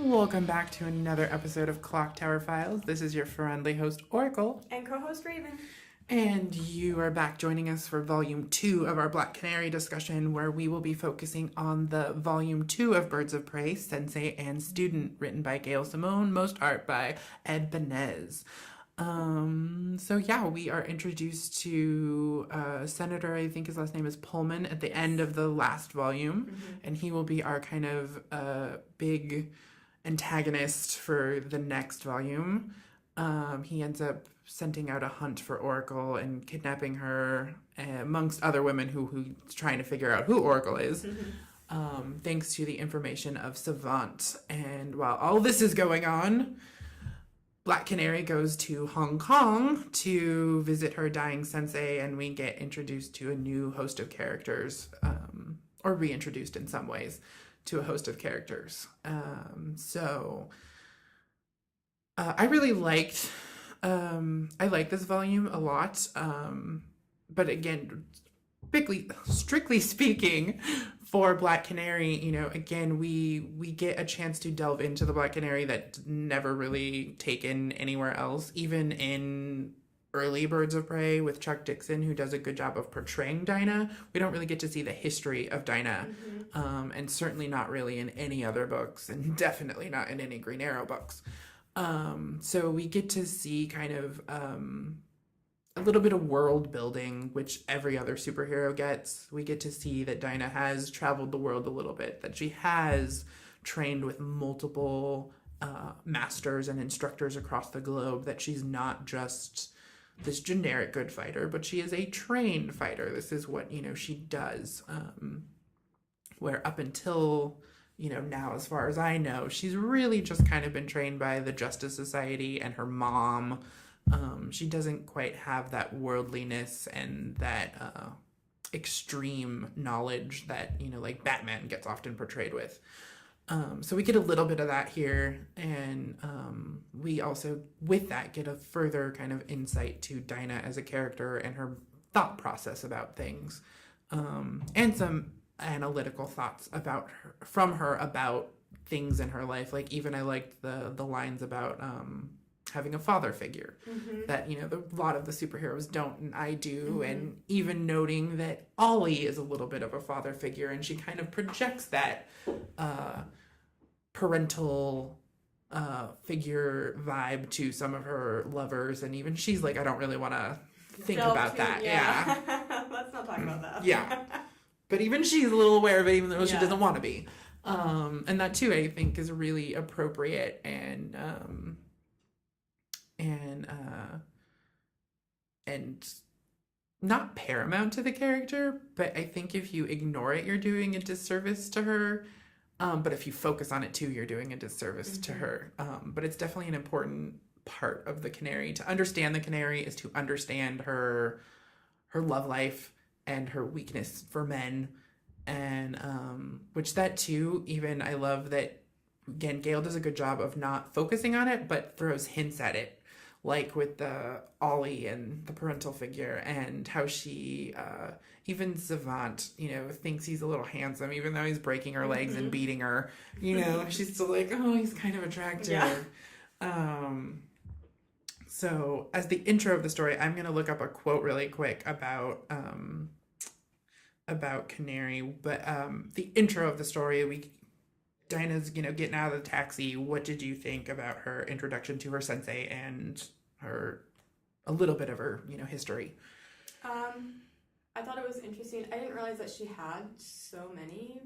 Welcome back to another episode of Clock Tower Files. This is your friendly host, Oracle. And co-host Raven. And you are back joining us for Volume 2 of our Black Canary discussion, where we will be focusing on the Volume 2 of Birds of Prey, Sensei and Student, written by Gail Simone, most art by Ed Benez. We are introduced to Senator, I think his last name is Pullman, at the end of the last volume, and he will be our kind of big antagonist for the next volume. He ends up sending out a hunt for Oracle and kidnapping her, amongst other women who's trying to figure out who Oracle is, thanks to the information of Savant. And while all this is going on, Black Canary goes to Hong Kong to visit her dying sensei, and we get introduced to a new host of characters, or reintroduced in some ways to a host of characters. I really liked, I like this volume a lot, but again, strictly speaking, for Black Canary, again, we get a chance to delve into the Black Canary that's never really taken anywhere else, even in early Birds of Prey with Chuck Dixon, who does a good job of portraying Dinah. We don't really get to see the history of Dinah, and certainly not really in any other books, and definitely not in any Green Arrow books. So we get to see kind of a little bit of world building, which every other superhero gets. We get to see that Dinah has traveled the world a little bit, that she has trained with multiple masters and instructors across the globe, that she's not just this generic good fighter, but she is a trained fighter. This is what, she does. Where up until, now, as far as I know, she's really just kind of been trained by the Justice Society and her mom. She doesn't quite have that worldliness and that extreme knowledge that, like Batman gets often portrayed with. So we get a little bit of that here, and we also, with that, get a further kind of insight to Dinah as a character and her thought process about things, and some analytical thoughts from her about things in her life. Like, even I liked the lines about having a father figure that, a lot of the superheroes don't, and I do, and even noting that Ollie is a little bit of a father figure, and she kind of projects that parental figure vibe to some of her lovers, and even she's like, I don't really want to think about that. Yeah. Let's not talk about that. Yeah. But even she's a little aware of it, even though she doesn't want to be. And that too, I think, is really appropriate and not paramount to the character, but I think if you ignore it, you're doing a disservice to her. But if you focus on it too, you're doing a disservice to her. But it's definitely an important part of the Canary. To understand the Canary is to understand her love life and her weakness for men. And which that too, even I love that, again, Gail does a good job of not focusing on it, but throws hints at it. Like with the Ollie and the parental figure, and how she, even Savant, thinks he's a little handsome, even though he's breaking her legs and beating her. She's still like, oh, he's kind of attractive. Yeah. So as the intro of the story, I'm going to look up a quote really quick about Canary. But the intro of the story, Dinah's, getting out of the taxi. What did you think about her introduction to her sensei and a little bit of her, history? I thought it was interesting. I didn't realize that she had so many,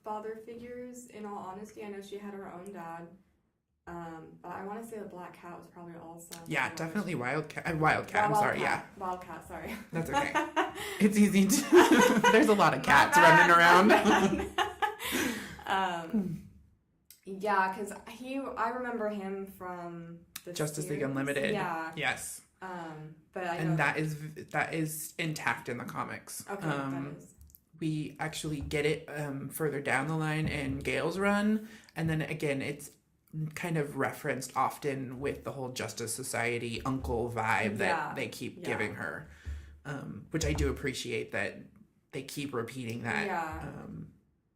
father figures, in all honesty. I know she had her own dad. But I want to say the Black Cat was probably also. Yeah, definitely Wildcat. Wildcat, I'm sorry, yeah. Wildcat, sorry. That's okay. It's easy to... There's a lot of cats running around. Yeah, because I remember him from the Justice series. League Unlimited. Yeah. Yes. But I know and that is intact in the comics. Okay, that is. We actually get it further down the line in Gale's run, and then again it's kind of referenced often with the whole Justice Society uncle vibe that they keep giving her, which I do appreciate that they keep repeating that. Yeah.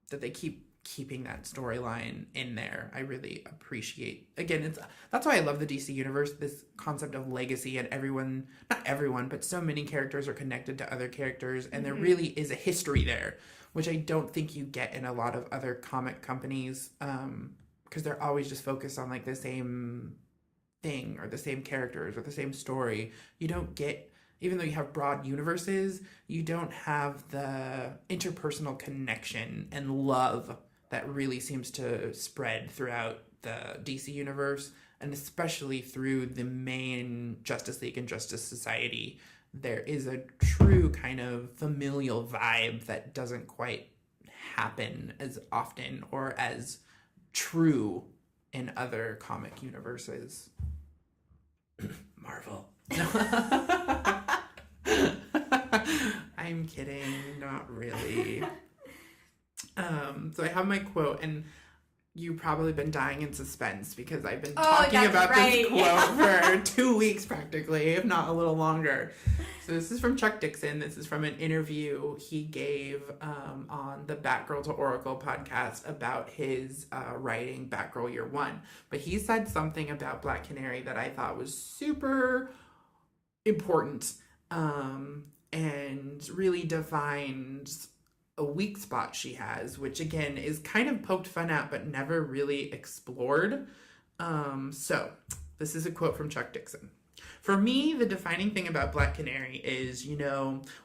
That they keep keeping that storyline in there. I really appreciate, again, that's why I love the DC universe, this concept of legacy, and everyone, not everyone, but so many characters are connected to other characters, and there really is a history there, which I don't think you get in a lot of other comic companies, because they're always just focused on like the same thing or the same characters or the same story. You don't get, even though you have broad universes, you don't have the interpersonal connection and love that really seems to spread throughout the DC universe, and especially through the main Justice League and Justice Society. There is a true kind of familial vibe that doesn't quite happen as often or as true in other comic universes. Marvel. I'm kidding, not really. So I have my quote, and you've probably been dying in suspense because I've been talking about this quote for 2 weeks practically, if not a little longer. So this is from Chuck Dixon. This is from an interview he gave on the Batgirl to Oracle podcast about his writing Batgirl Year One. But he said something about Black Canary that I thought was super important, and really defines a weak spot she has, which again is kind of poked fun at but never really explored. So this is a quote from Chuck Dixon. For me, the defining thing about Black Canary is,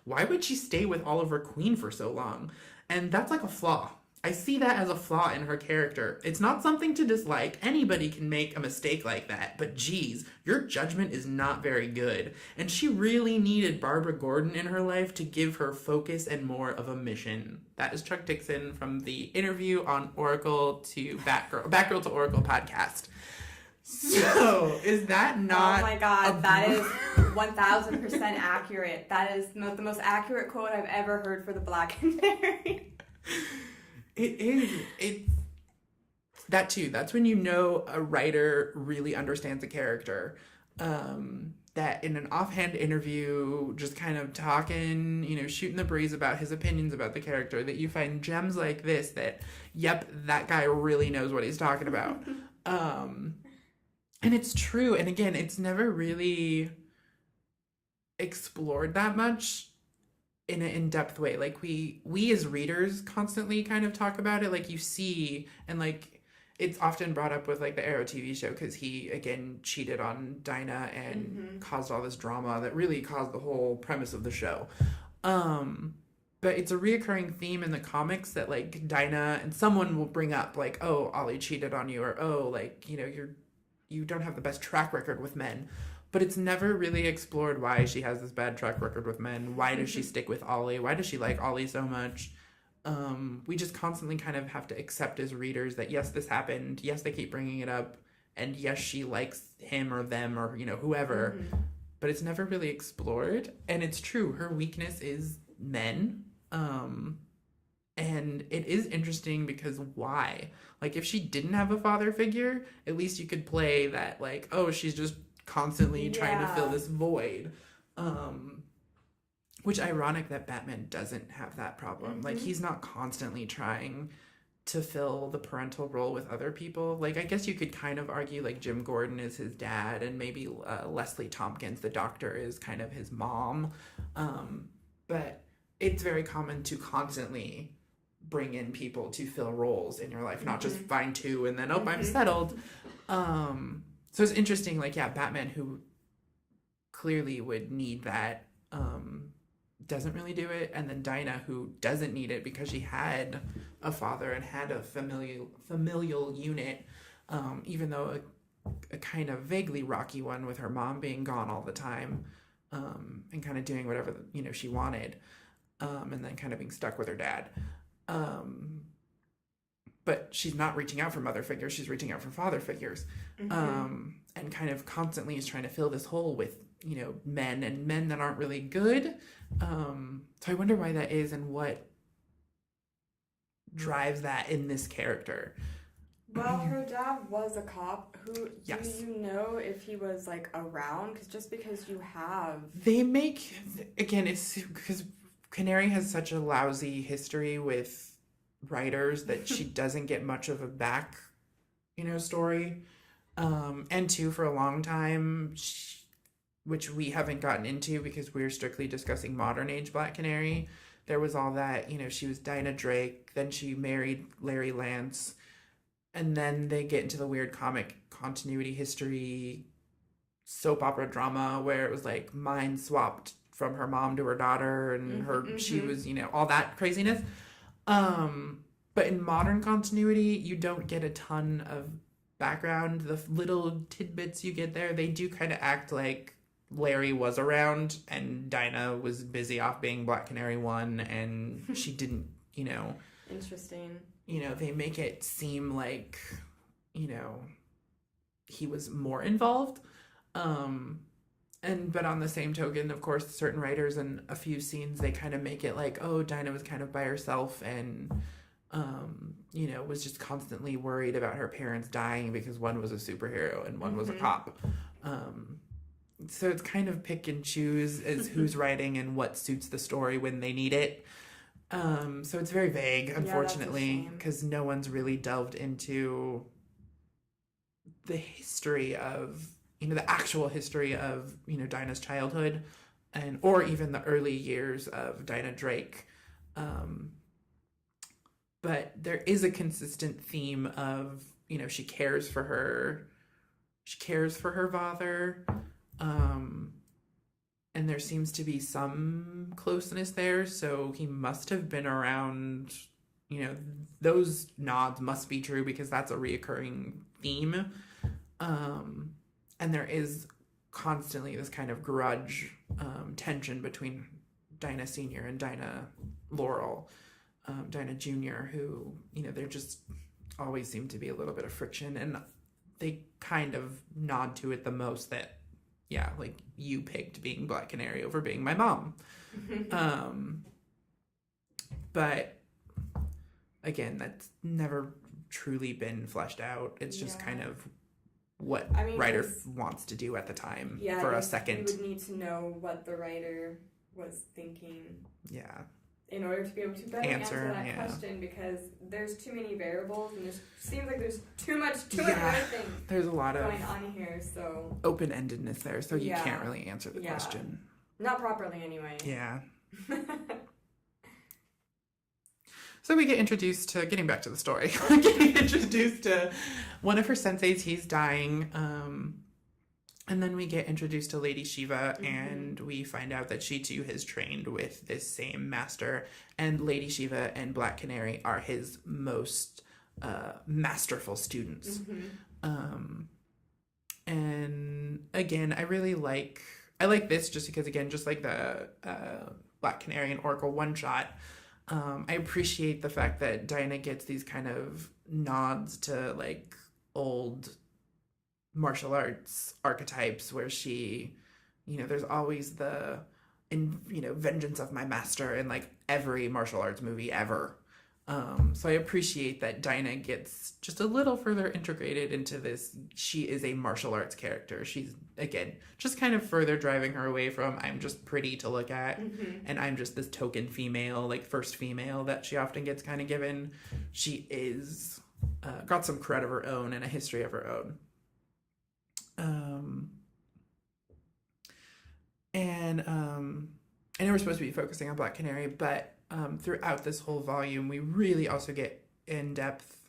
why would she stay with Oliver Queen for so long? And that's like a flaw. I see that as a flaw in her character. It's not something to dislike. Anybody can make a mistake like that. But geez, your judgment is not very good. And she really needed Barbara Gordon in her life to give her focus and more of a mission. That is Chuck Dixon from the interview on Oracle to Batgirl to Oracle podcast. So, is that not... Oh my god, that is 1000% accurate. That is the most accurate quote I've ever heard for the Black Canary. It is. It's that too. That's when you know a writer really understands a character. That in an offhand interview, just kind of talking, shooting the breeze about his opinions about the character, that you find gems like this that, yep, that guy really knows what he's talking about. And it's true. And again, it's never really explored that much in an in-depth way. Like we as readers constantly kind of talk about it, like you see, and like it's often brought up with like the Arrow TV show because he again cheated on Dinah and caused all this drama that really caused the whole premise of the show. But it's a reoccurring theme in the comics that like Dinah and someone will bring up like, oh, Ollie cheated on you, or oh, like you don't have the best track record with men. But it's never really explored why she has this bad track record with men. Why does she stick with Ollie? Why does she like Ollie so much? We just constantly kind of have to accept as readers that yes, this happened. Yes, they keep bringing it up. And yes, she likes him or them or, whoever. But it's never really explored. And it's true. Her weakness is men. And it is interesting because why? Like if she didn't have a father figure, at least you could play that like, oh, she's just constantly trying to fill this void, which ironic that Batman doesn't have that problem. Like he's not constantly trying to fill the parental role with other people. Like I guess you could kind of argue like Jim Gordon is his dad and maybe Leslie Tompkins the doctor is kind of his mom, but it's very common to constantly bring in people to fill roles in your life, not just find two and then I'm settled. So it's interesting, like, yeah, Batman, who clearly would need that, doesn't really do it. And then Dinah, who doesn't need it because she had a father and had a familial unit, even though a kind of vaguely rocky one with her mom being gone all the time, and kind of doing whatever, she wanted, and then kind of being stuck with her dad. But she's not reaching out for mother figures, she's reaching out for father figures. And kind of constantly is trying to fill this hole with, men that aren't really good. So I wonder why that is and what drives that in this character. Well, her dad was a cop. Who yes. Do you know if he was like around? Because just because you have... They make, again, it's because Canary has such a lousy history with writers that she doesn't get much of a back, story. And two, for a long time, which we haven't gotten into because we're strictly discussing modern age Black Canary, there was all that, she was Dinah Drake, then she married Larry Lance, and then they get into the weird comic continuity history soap opera drama where it was like mind swapped from her mom to her daughter, and she was, all that craziness. But in modern continuity, you don't get a ton of background. The little tidbits you get there, they do kind of act like Larry was around and Dinah was busy off being Black Canary 1 and she didn't, Interesting. They make it seem like, he was more involved. But on the same token, of course, certain writers in a few scenes, they kind of make it like, oh, Dinah was kind of by herself and, was just constantly worried about her parents dying because one was a superhero and one was a cop. So it's kind of pick and choose as who's writing and what suits the story when they need it. So it's very vague, unfortunately, because no one's really delved into the history of, the actual history of, Dinah's childhood or even the early years of Dinah Drake. But there is a consistent theme of, she cares for her father. And there seems to be some closeness there, so he must have been around, those nods must be true because that's a reoccurring theme. And there is constantly this kind of grudge, tension between Dinah Sr. and Dinah Laurel, Dinah Jr., who, there just always seem to be a little bit of friction, and they kind of nod to it the most that, yeah, like, you picked being Black Canary over being my mom. But again, that's never truly been fleshed out. It's just kind of what writer wants to do at the time for a second. You would need to know what the writer was thinking. Yeah. In order to be able to better answer that question, because there's too many variables and it seems like there's too much to everything. There's a lot going on here, so open-endedness there, so you can't really answer the question. Not properly, anyway. Yeah. So we get introduced to, getting back to the story, getting introduced to one of her senseis. He's dying. And then we get introduced to Lady Shiva, and we find out that she too has trained with this same master. And Lady Shiva and Black Canary are his most masterful students. And again, I like this just because, again, just like the Black Canary and Oracle one-shot, I appreciate the fact that Dinah gets these kind of nods to like old martial arts archetypes where she, there's always the, vengeance of my master in like every martial arts movie ever. So I appreciate that Dinah gets just a little further integrated into this. She is a martial arts character. She's, again, just kind of further driving her away from I'm just pretty to look at and I'm just this token female, like first female that she often gets kind of given. She is got some cred of her own and a history of her own. I know we're supposed to be focusing on Black Canary, but throughout this whole volume, we really also get in-depth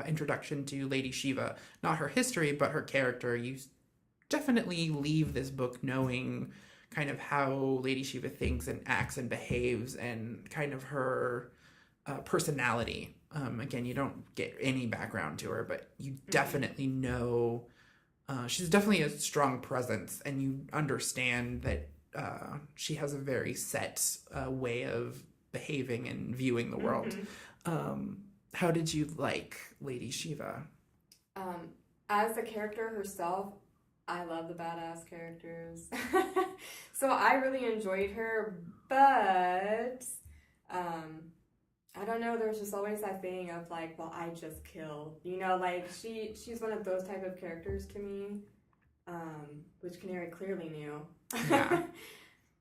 introduction to Lady Shiva. Not her history, but her character. You definitely leave this book knowing kind of how Lady Shiva thinks and acts and behaves and kind of her personality. Again, you don't get any background to her, but you definitely know she's definitely a strong presence, and you understand that she has a very set way of behaving and viewing the world. How did you like Lady Shiva? As a character herself, I love the badass characters. So I really enjoyed her, but I don't know, there's just always that thing of like, well, I just kill. Like she's one of those type of characters to me, which Canary clearly knew. Yeah.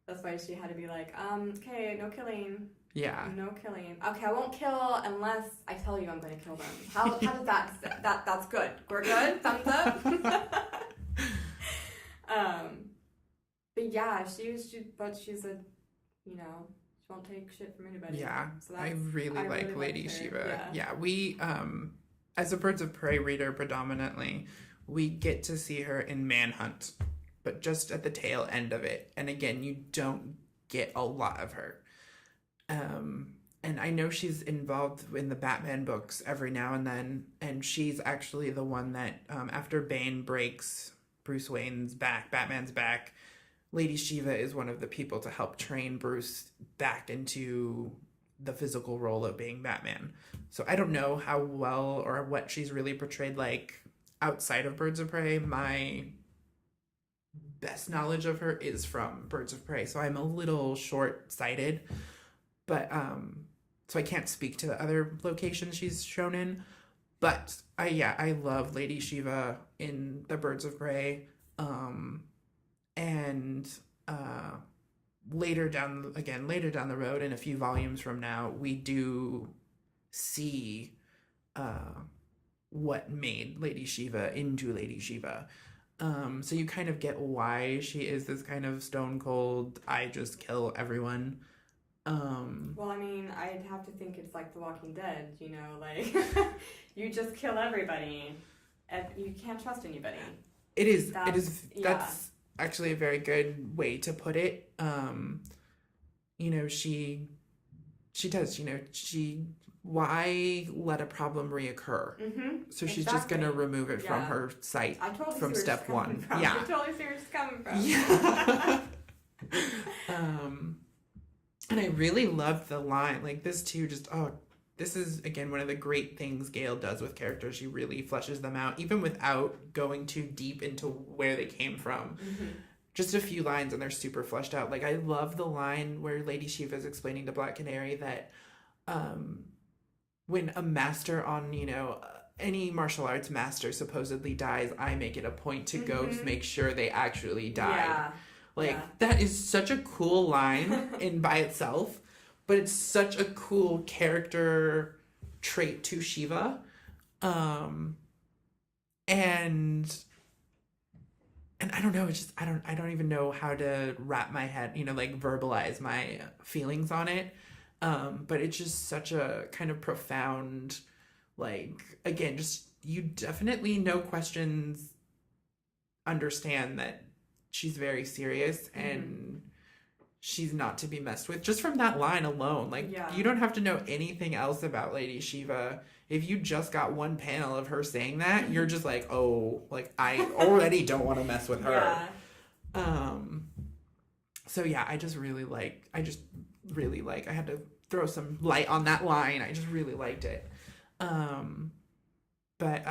That's why she had to be like, okay, no killing. Yeah. No killing. Okay, I won't kill unless I tell you I'm going to kill them. How does that's good. We're good? Thumbs up? But yeah, but she's a, she won't take shit from anybody. Yeah, So I really like Lady liked her. Shiva. Yeah, we, as a Birds of Prey reader predominantly, we get to see her in Manhunt, but just at the tail end of it. And again, you don't get a lot of her. And I know she's involved in the Batman books every now and then, and she's actually the one that, after Bane breaks Bruce Wayne's back, Batman's back, Lady Shiva is one of the people to help train Bruce back into the physical role of being Batman. So I don't know how well or what she's really portrayed like outside of Birds of Prey. My best knowledge of her is from Birds of Prey, so I'm a little short-sighted. But so I can't speak to the other locations she's shown in. But I love Lady Shiva in the Birds of Prey. And later down the road, in a few volumes from now, we do see what made Lady Shiva into Lady Shiva. So you kind of get why she is this kind of stone cold, I just kill everyone. Well, I mean, I'd have to think it's like The Walking Dead, like you just kill everybody and you can't trust anybody. That's actually a very good way to put it. She does, why let a problem reoccur? Mm-hmm. So she's just going to remove it from her sight from step one. Yeah. I totally see where she's coming from. Yeah. And I really loved the line, like this too, this is, again, one of the great things Gale does with characters. She really fleshes them out, even without going too deep into where they came from. Mm-hmm. Just a few lines and they're super fleshed out. Like, I love the line where Lady Shiva is explaining to Black Canary that when a master on, any martial arts master supposedly dies, I make it a point to go make sure they actually died. Yeah. That is such a cool line by itself, but it's such a cool character trait to Shiva. And I don't know, I don't even know how to wrap my head, verbalize my feelings on it. But it's just such a kind of profound, again, just, you definitely, no questions, understand that she's very serious and she's not to be messed with. Just from that line alone, you don't have to know anything else about Lady Shiva. If you just got one panel of her saying that, you're just like, oh, I already don't want to mess with her. Yeah. So yeah, I just really like, I had to throw some light on that line. I just really liked it. But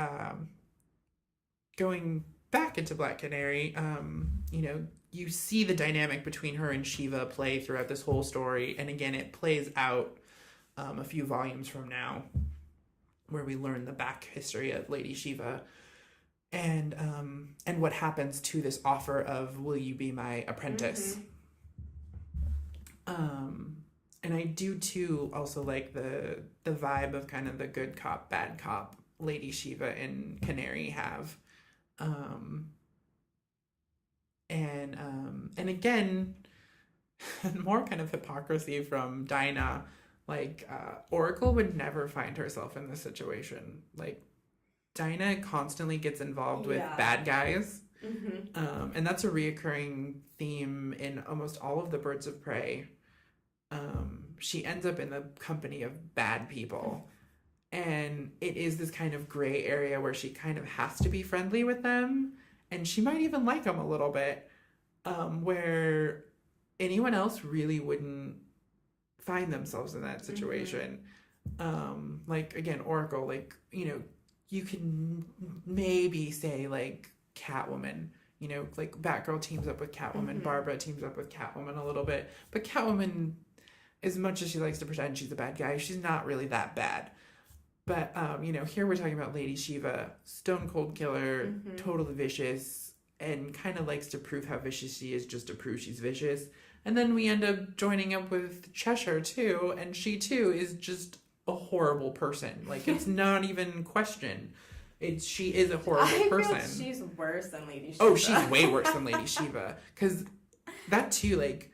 going back into Black Canary, you see the dynamic between her and Shiva play throughout this whole story. And again, it plays out a few volumes from now, where we learn the back history of Lady Shiva and what happens to this offer of, will you be my apprentice? And I do too also like the vibe of kind of the good cop, bad cop Lady Shiva and Canary have. And again, more kind of hypocrisy from Dinah. Oracle would never find herself in this situation. Dinah constantly gets involved with bad guys. And that's a reoccurring theme in almost all of the Birds of Prey. She ends up in the company of bad people. And it is this kind of gray area where she kind of has to be friendly with them. And she might even like them a little bit. Where anyone else really wouldn't find themselves in that situation. Again, Oracle, you can maybe say Catwoman, Batgirl teams up with Catwoman, Barbara teams up with Catwoman a little bit, but Catwoman, as much as she likes to pretend she's a bad guy, she's not really that bad. But here we're talking about Lady Shiva, stone cold killer, totally vicious, and kind of likes to prove how vicious she is just to prove she's vicious. And then we end up joining up with Cheshire too, and she too is just a horrible person. Like, it's not even question. She is a horrible person. I feel she's worse than Lady Shiva. Oh, she's way worse than Lady Shiva. Because that too, like,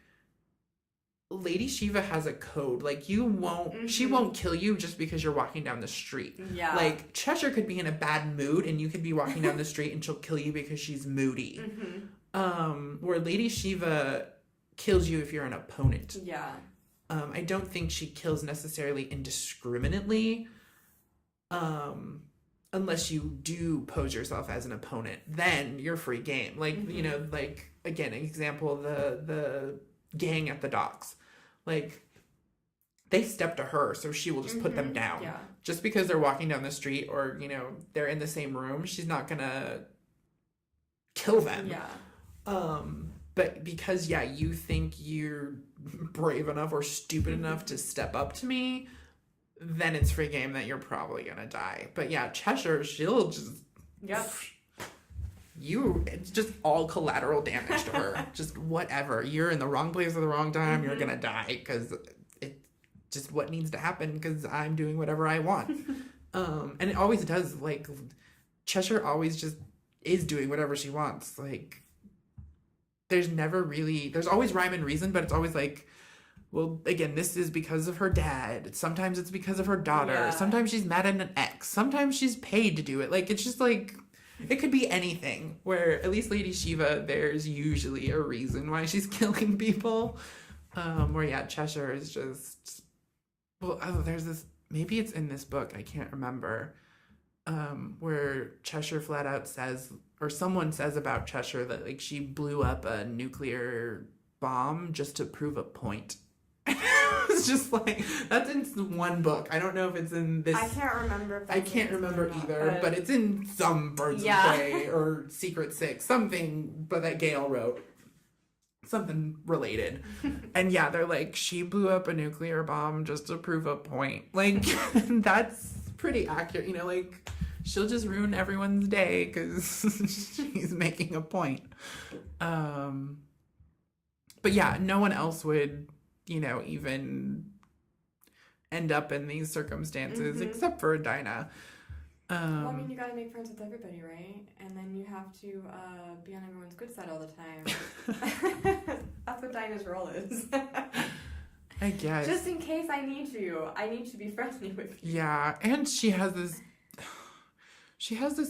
Lady Shiva has a code. Like, she won't kill you just because you're walking down the street. Yeah. Like, Cheshire could be in a bad mood and you could be walking down the street and she'll kill you because she's moody. Where Lady Shiva kills you if you're an opponent. Yeah. I don't think she kills necessarily indiscriminately. Unless you do pose yourself as an opponent, then you're free game. Like, you know, like, again, an example, the gang at the docks. Like, they step to her, so she will just put them down. Yeah. Just because they're walking down the street or, you know, they're in the same room, she's not gonna kill them. Yeah. But because, yeah, you think you're brave enough or stupid enough to step up to me, then it's free game that you're probably gonna die. But yeah, Cheshire, she'll just... Yep. It's just all collateral damage to her. Just whatever. You're in the wrong place at the wrong time, you're gonna die, because it's just what needs to happen, because I'm doing whatever I want. And it always does. Like, Cheshire always just is doing whatever she wants. Like, there's always rhyme and reason, but it's always like, well, again, this is because of her dad. Sometimes it's because of her daughter. Yeah. Sometimes she's mad at an ex. Sometimes she's paid to do it. Like, it's just like, it could be anything. Where at least Lady Shiva, there's usually a reason why she's killing people. Where, yeah, Cheshire is just... Well, there's this... Maybe it's in this book. I can't remember. Where Cheshire flat out says... Or someone says about Cheshire that, like, she blew up a nuclear bomb just to prove a point. It's just like, that's in one book. I don't know if it's in this. I can't remember. I can't remember either, but it's in some Birds of Prey or Secret Six, something, but that Gail wrote. Something related. And yeah, they're like, she blew up a nuclear bomb just to prove a point. Like, that's pretty accurate. You know, like, she'll just ruin everyone's day because she's making a point. But yeah, no one else would, you know, even end up in these circumstances except for Dinah. Well, I mean, you gotta make friends with everybody, right? And then you have to be on everyone's good side all the time. That's what Dinah's role is. I guess. Just in case I need to be friendly with you. Yeah, and she has this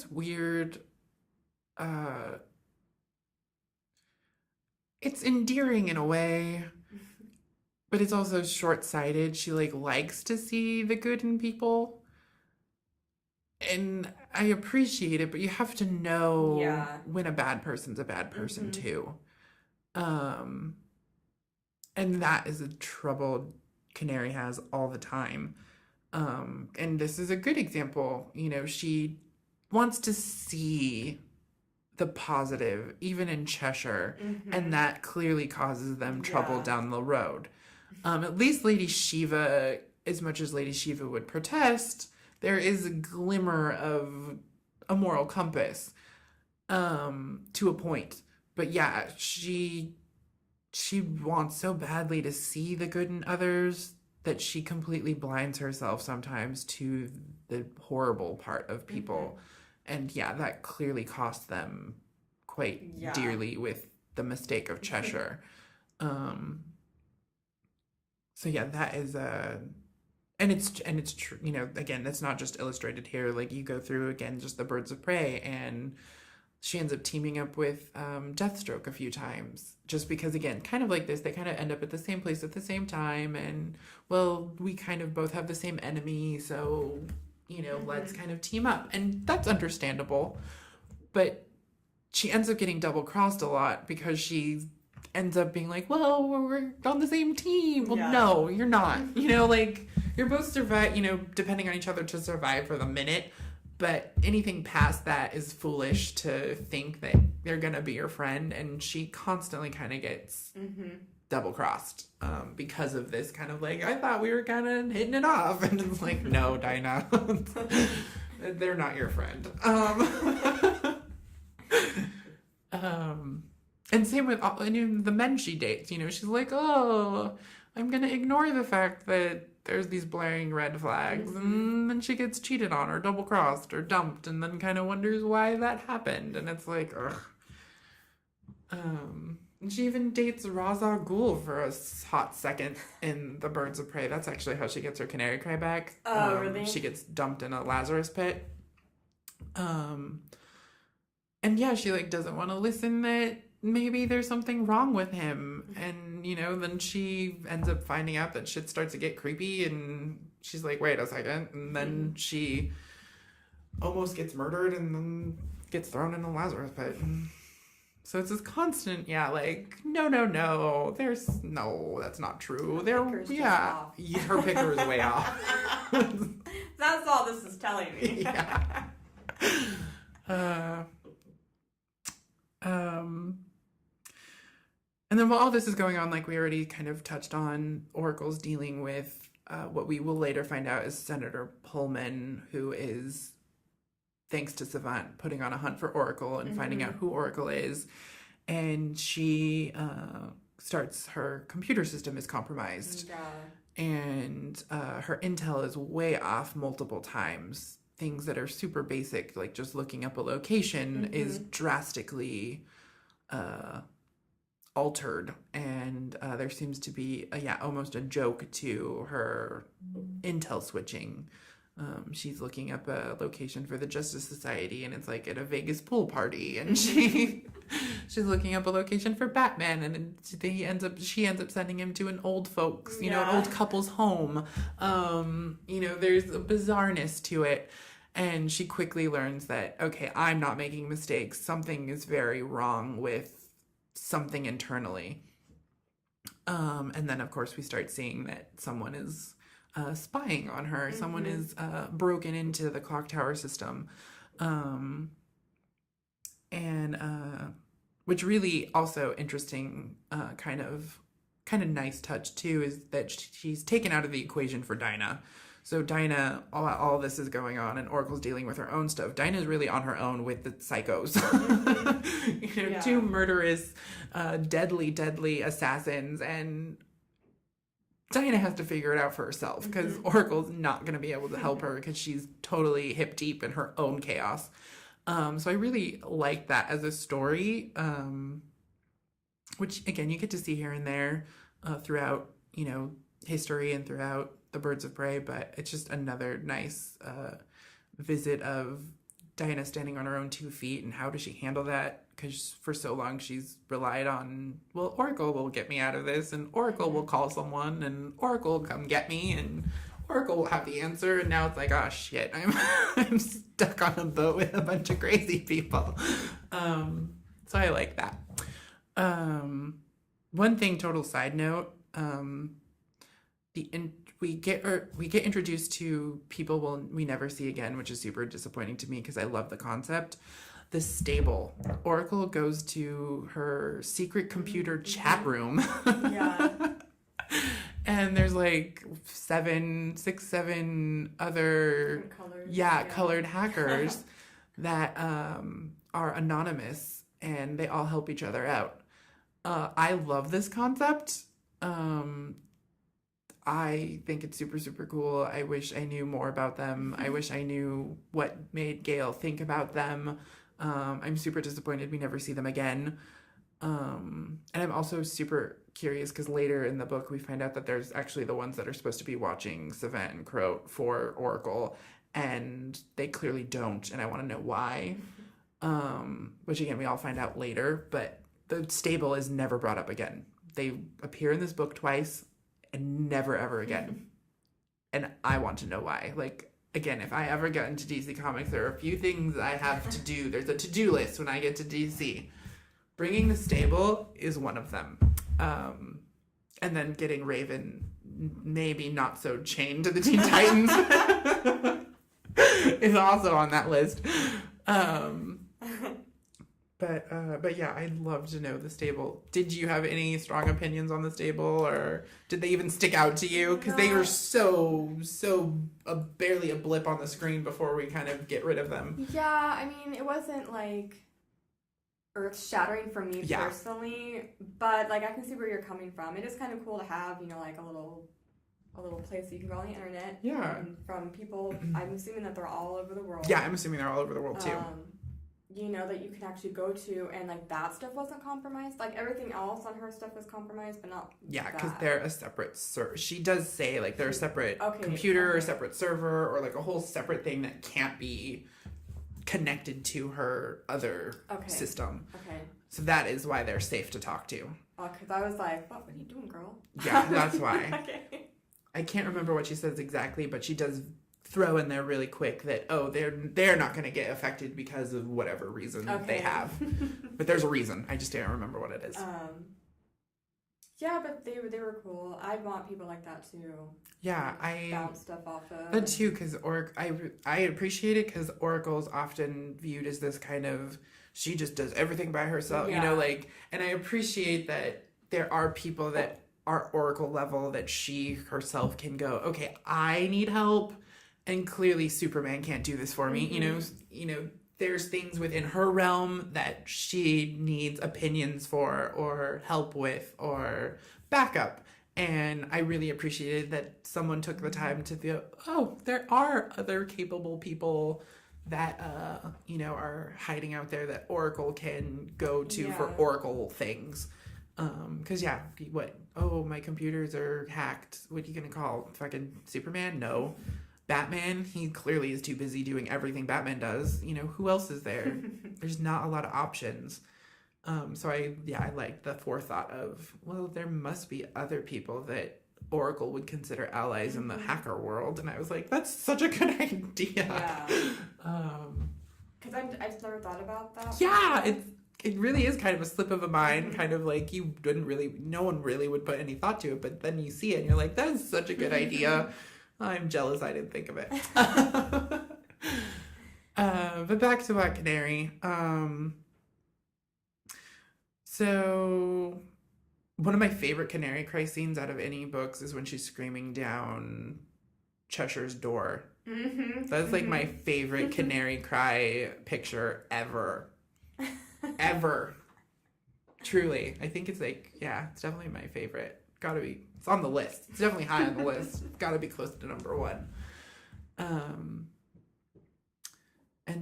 weird, it's endearing in a way, but it's also short-sighted. She, like, likes to see the good in people. And I appreciate it, but you have to know when a bad person's a bad person too. And that is a trouble Canary has all the time. And this is a good example. You know, she wants to see the positive, even in Cheshire, and that clearly causes them trouble down the road. At least Lady Shiva, as much as Lady Shiva would protest, there is a glimmer of a moral compass, to a point. But yeah, she wants so badly to see the good in others that she completely blinds herself sometimes to the horrible part of people. And yeah, that clearly cost them quite dearly with the mistake of Cheshire. So yeah, that is and it's true, you know, again, that's not just illustrated here. Like, you go through, again, just the Birds of Prey, and she ends up teaming up with Deathstroke a few times. Just because, again, kind of like this, they kind of end up at the same place at the same time. And, well, we kind of both have the same enemy, so, you know, let's kind of team up. And that's understandable. But she ends up getting double-crossed a lot because she ends up being like, well, we're on the same team. Well, no, you're not. You know, like, you're both you know, depending on each other to survive for the minute. But anything past that is foolish to think that they're going to be your friend. And she constantly kind of gets double-crossed because of this kind of like, I thought we were kind of hitting it off. And it's like, no, Dinah, they're not your friend. And same with all, and the men she dates. She's like, oh, I'm gonna ignore the fact that there's these blaring red flags, and then she gets cheated on or double crossed or dumped, and then kind of wonders why that happened. And it's like, ugh. And she even dates Ra's al Ghul for a hot second in The Birds of Prey. That's actually how she gets her canary cry back. Oh, really? She gets dumped in a Lazarus pit. And yeah, she like doesn't want to listen that maybe there's something wrong with him. And, then she ends up finding out that shit starts to get creepy, and she's like, wait a second. And then she almost gets murdered and then gets thrown in a Lazarus pit. So it's this constant, like, no, that's not true. Her picker is way off. That's all this is telling me. Yeah. And then while all this is going on, like we already kind of touched on, Oracle's dealing with what we will later find out is Senator Pullman, who is, thanks to Savant, putting on a hunt for Oracle and finding out who Oracle is. And she starts, her computer system is compromised. Yeah. And her intel is way off multiple times. Things that are super basic, like just looking up a location, is drastically altered. And there seems to be, almost a joke to her intel switching. She's looking up a location for the Justice Society, and it's like at a Vegas pool party, and she's looking up a location for Batman, and she ends up sending him to an old folks, an old couple's home. There's a bizarreness to it, and she quickly learns that, okay, I'm not making mistakes. Something is very wrong with something internally. And then of course we start seeing that someone is spying on her. Someone is broken into the clock tower system. Which really also interesting, kind of nice touch too, is that she's taken out of the equation for Dinah. So Dinah, all this is going on, and Oracle's dealing with her own stuff. Dinah's really on her own with the psychos. Two murderous, deadly assassins, and Dinah has to figure it out for herself, because Oracle's not going to be able to help her because she's totally hip deep in her own chaos. So I really like that as a story, which again you get to see here and there throughout history and throughout The Birds of Prey, but it's just another nice visit of Dinah standing on her own 2 feet, and how does she handle that? Because for so long she's relied on, well, Oracle will get me out of this, and Oracle will call someone, and Oracle will come get me, and Oracle will have the answer. And now it's like, oh shit, I'm stuck on a boat with a bunch of crazy people. So I like that. One thing, total side note, we get introduced to people we never see again, which is super disappointing to me because I love the concept. The stable. Oracle goes to her secret computer chat room. Yeah. And there's like 7 other colored hackers that are anonymous, and they all help each other out. I love this concept. I think it's super, super cool. I wish I knew more about them. I wish I knew what made Gale think about them. I'm super disappointed we never see them again. And I'm also super curious because later in the book we find out that there's actually the ones that are supposed to be watching Savant and Croat for Oracle, and they clearly don't, and I want to know why. Which again we all find out later, but the stable is never brought up again. They appear in this book twice and never ever again. And I want to know why. Like, again, if I ever get into DC Comics, there are a few things I have to do. There's a to-do list when I get to DC. Bringing the stable is one of them. And then getting Raven, maybe not so chained to the Teen Titans, is also on that list. But yeah, I'd love to know the stable. Did you have any strong opinions on the stable, or did they even stick out to you? Because they were so barely a blip on the screen before we kind of get rid of them. Yeah, I mean, it wasn't like earth-shattering for me Yeah. personally, but like I can see where you're coming from. It is kind of cool to have, you know, like a little place that you can go on the internet. Yeah. And from people, I'm assuming that they're all over the world. Yeah, I'm assuming they're all over the world too. You know, that you can actually go to, and like that stuff wasn't compromised. Like everything else on her stuff was compromised, but not. Yeah, because they're a separate she does say like they're a separate computer or separate server or like a whole separate thing that can't be connected to her other system. Okay. So that is why they're safe to talk to. Oh, because I was like, what are you doing, girl? Yeah, that's why. Okay. I can't remember what she says exactly, but she does throw in there really quick that, oh, they're not going to get affected because of whatever reason they have. But there's a reason. I just don't remember what it is. Yeah, but they were cool. I want people like that too. Yeah, I bounce stuff off of. That too, because I appreciate it because Oracle's often viewed as this kind of, she just does everything by herself, you know, like, and I appreciate that there are people that are Oracle level that she herself can go, okay, I need help. And clearly Superman can't do this for me. You know, there's things within her realm that she needs opinions for or help with or backup. And I really appreciated that someone took the time to feel, oh, there are other capable people that, you know, are hiding out there that Oracle can go to for Oracle things. Because, my computers are hacked. What are you going to call? Fucking Superman? No. Batman, he clearly is too busy doing everything Batman does. You know, who else is there? There's not a lot of options. So I like the forethought of, well, there must be other people that Oracle would consider allies in the hacker world. And I was like, that's such a good idea. Yeah. Because I just never thought about that. Yeah, it really is kind of a slip of a mind, kind of like no one really would put any thought to it, but then you see it and you're like, that is such a good idea. I'm jealous I didn't think of it. But back to Black Canary. So one of my favorite Canary cry scenes out of any books is when she's screaming down Cheshire's door. That's like my favorite Canary cry picture ever. Ever. Truly. I think it's like, it's definitely my favorite. Gotta be. It's on the list. It's definitely high on the list. Gotta be close to number one. And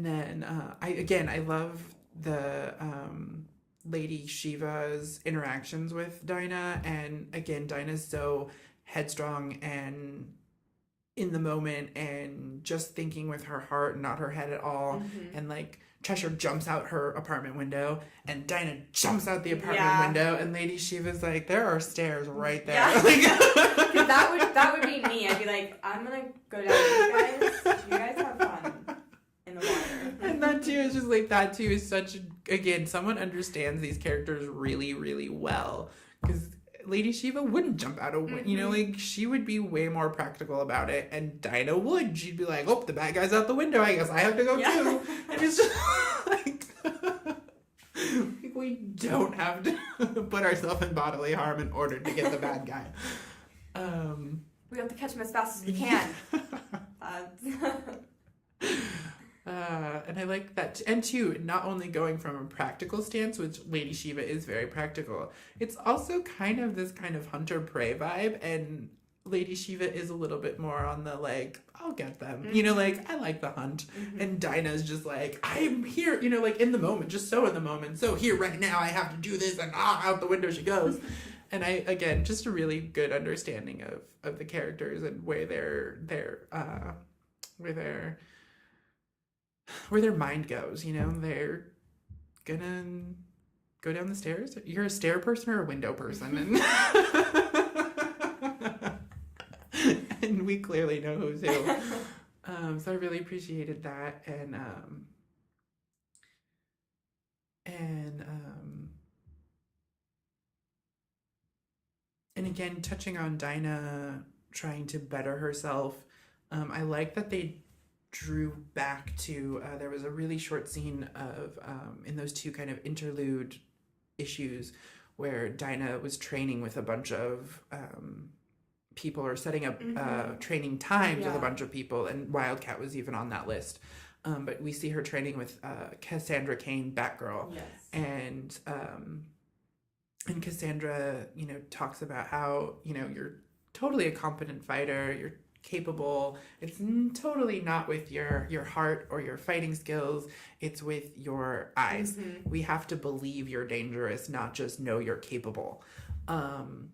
then I love the Lady Shiva's interactions with Dinah. And again, Dinah's so headstrong and in the moment and just thinking with her heart and not her head at all. And like Cheshire jumps out her apartment window and Dinah jumps out the apartment window and Lady Shiva's like, there are stairs right there. Yeah. Like, that would be me. I'd be like, I'm gonna go down with you guys. You guys have fun in the water. And that too is just like, that too is such again, someone understands these characters really, really well. Because Lady Shiva wouldn't jump out of, you know, like she would be way more practical about it, and Dinah would. She'd be like, "Oh, the bad guy's out the window. I guess I have to go too." And it's just like we don't have to put ourselves in bodily harm in order to get the bad guy. We have to catch him as fast as we can. And I like that. And two, not only going from a practical stance, which Lady Shiva is very practical, it's also kind of this kind of hunter-prey vibe, and Lady Shiva is a little bit more on the, like, I'll get them. You know, like, I like the hunt. And Dinah's just like, I'm here, you know, like, in the moment, just so in the moment. So here, right now, I have to do this, and out the window she goes. And again, just a really good understanding of the characters and where their mind goes, you know, they're gonna go down the stairs. You're a stair person or a window person, and we clearly know who's who. So I really appreciated that, and again, touching on Dinah trying to better herself. I like that they drew back to there was a really short scene of in those two kind of interlude issues where Dinah was training with a bunch of people or setting up training times with a bunch of people, and Wildcat was even on that list. But we see her training with Cassandra Cain, Batgirl. Yes. And Cassandra, talks about how, you're totally a competent fighter, you're capable. It's totally not with your heart or your fighting skills, it's with your eyes. Mm-hmm. We have to believe you're dangerous, not just know you're capable. And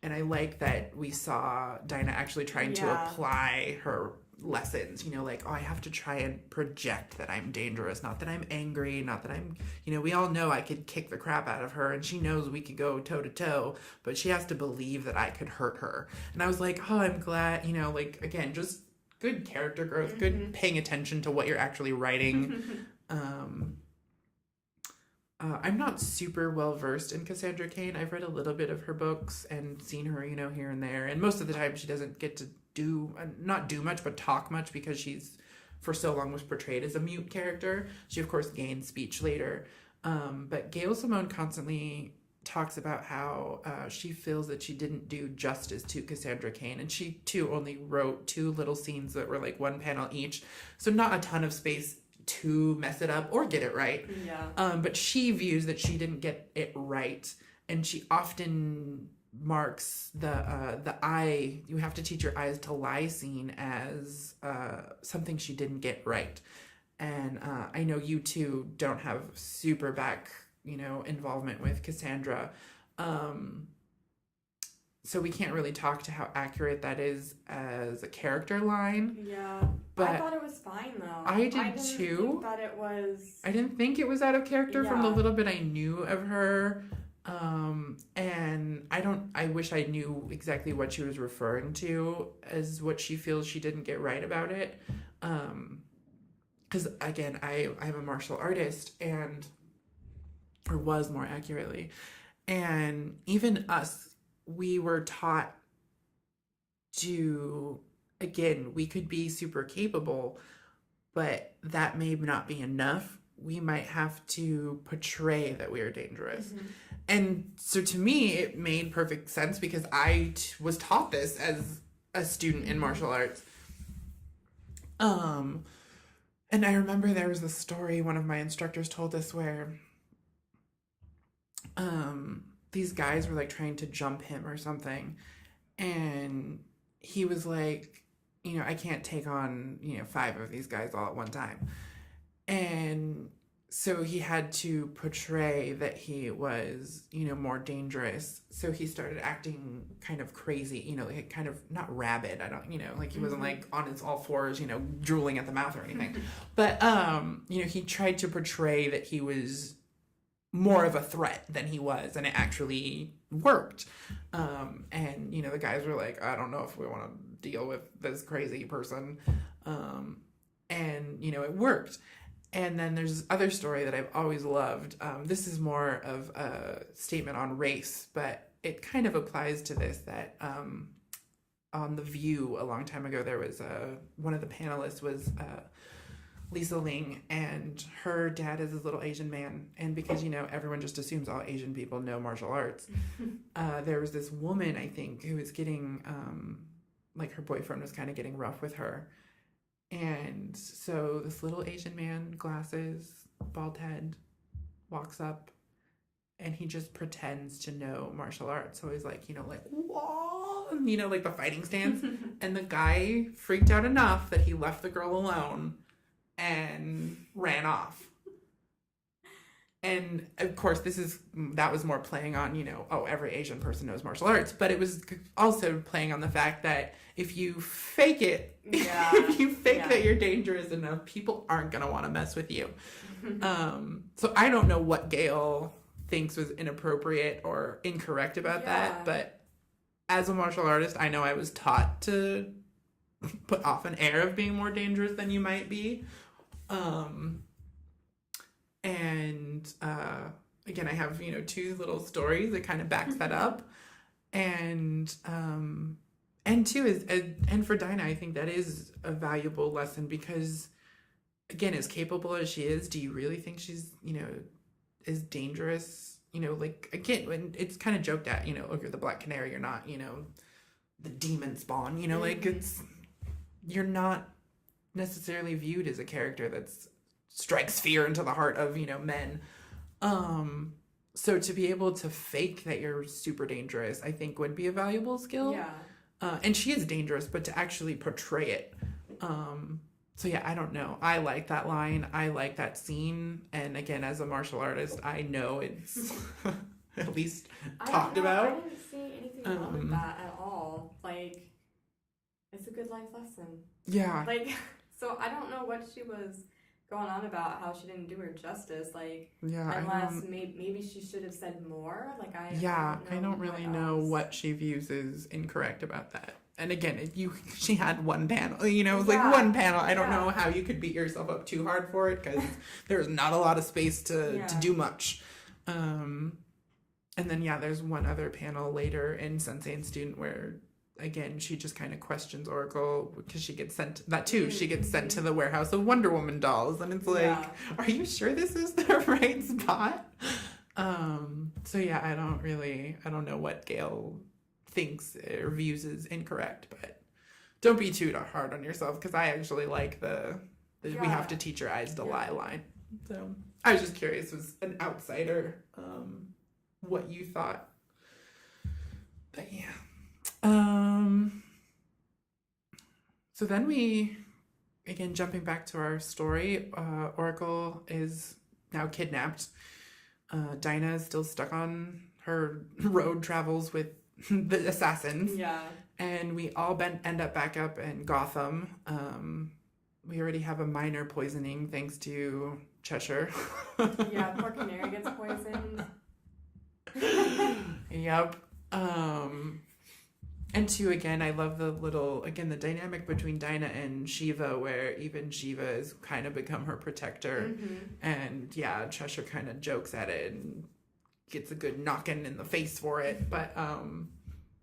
I like that we saw Dinah actually trying to apply her lessons, like, I have to try and project that I'm dangerous, not that I'm angry, not that I'm, we all know I could kick the crap out of her, and she knows we could go toe to toe, but she has to believe that I could hurt her. And I was like, oh, I'm glad, again, just good character growth, good paying attention to what you're actually writing. I'm not super well versed in Cassandra Cain. I've read a little bit of her books and seen her, here and there. And most of the time she doesn't get to not do much, but talk much, because she's for so long was portrayed as a mute character. She, of course, gained speech later. But Gail Simone constantly talks about how she feels that she didn't do justice to Cassandra Cain. And she, too, only wrote 2 little scenes that were like 1 panel each. So not a ton of space to mess it up or get it right. Yeah. But she views that she didn't get it right, and she often marks the eye, you have to teach your eyes to lie scene as something she didn't get right. And I know you two don't have super back, involvement with Cassandra. So we can't really talk to how accurate that is as a character line. Yeah. But I thought it was fine, though. I did too. Think that it was... I didn't think it was out of character from the little bit I knew of her. And I wish I knew exactly what she was referring to as what she feels she didn't get right about it. Because again, I'm a martial artist, or was more accurately. And even us, we were taught to, again, we could be super capable, but that may not be enough. We might have to portray that we are dangerous. Mm-hmm. And so to me, it made perfect sense, because I was taught this as a student in martial arts. And I remember there was a story one of my instructors told us where these guys were like trying to jump him or something, and he was like, I can't take on 5 of these guys all at one time. And so he had to portray that he was more dangerous, so he started acting kind of crazy, like kind of not rabid, I don't like he wasn't like on his all fours drooling at the mouth or anything. But he tried to portray that he was more of a threat than he was, and it actually worked. And the guys were like, I don't know if we want to deal with this crazy person. And it worked. And then there's this other story that I've always loved. This is more of a statement on race, but it kind of applies to this, that on The View a long time ago, there was one of the panelists was Lisa Ling, and her dad is this little Asian man, and because everyone just assumes all Asian people know martial arts, there was this woman, I think, who was getting like her boyfriend was kind of getting rough with her, and so this little Asian man, glasses, bald head, walks up, and he just pretends to know martial arts. So he's like, like, whoa, like the fighting stance, and the guy freaked out enough that he left the girl alone and ran off. And of course, that was more playing on, every Asian person knows martial arts, but it was also playing on the fact that if you fake it, if you fake that you're dangerous enough, people aren't going to want to mess with you. So I don't know what Gail thinks was inappropriate or incorrect about that, but as a martial artist, I know I was taught to put off an air of being more dangerous than you might be. Again, I have, 2 little stories that kind of backs that up. And too and for Dinah, I think that is a valuable lesson, because again, as capable as she is, do you really think she's, is dangerous? Like, again, when it's kind of joked at, oh, you're the Black Canary, you're not, the demon spawn, like you're not necessarily viewed as a character that's strikes fear into the heart of, men. So to be able to fake that you're super dangerous, I think would be a valuable skill. Yeah. And she is dangerous, but to actually portray it. So yeah, I don't know. I like that line. I like that scene. And again, as a martial artist, I know it's at least talked about. I didn't see anything wrong with that at all. Like, it's a good life lesson. Yeah. Like, so I don't know what she was going on about, how she didn't do her justice. Like, Yeah. unless maybe she should have said more. Like, I don't really know what she views as incorrect about that. And again, she had one panel, it was like one panel. I don't know how you could beat yourself up too hard for it, because there's not a lot of space to do much. And then, there's one other panel later in Sensei and Student where, again, she just kind of questions Oracle, because she gets sent, that too, she gets sent to the warehouse of Wonder Woman dolls. And it's like, are you sure this is the right spot? So I don't know what Gail thinks or views as incorrect, but don't be too hard on yourself, because I actually like the we have to teach our eyes to lie line. So I was just curious, as an outsider, what you thought. But so then we, again, jumping back to our story, Oracle is now kidnapped. Dinah is still stuck on her road travels with the assassins. Yeah. And we all end up back up in Gotham. We already have a minor poisoning thanks to Cheshire. Yeah, poor Canary gets poisoned. Yep. And two, again, I love the dynamic between Dinah and Shiva, where even Shiva has kind of become her protector. Mm-hmm. And Cheshire kind of jokes at it and gets a good knocking in the face for it. But,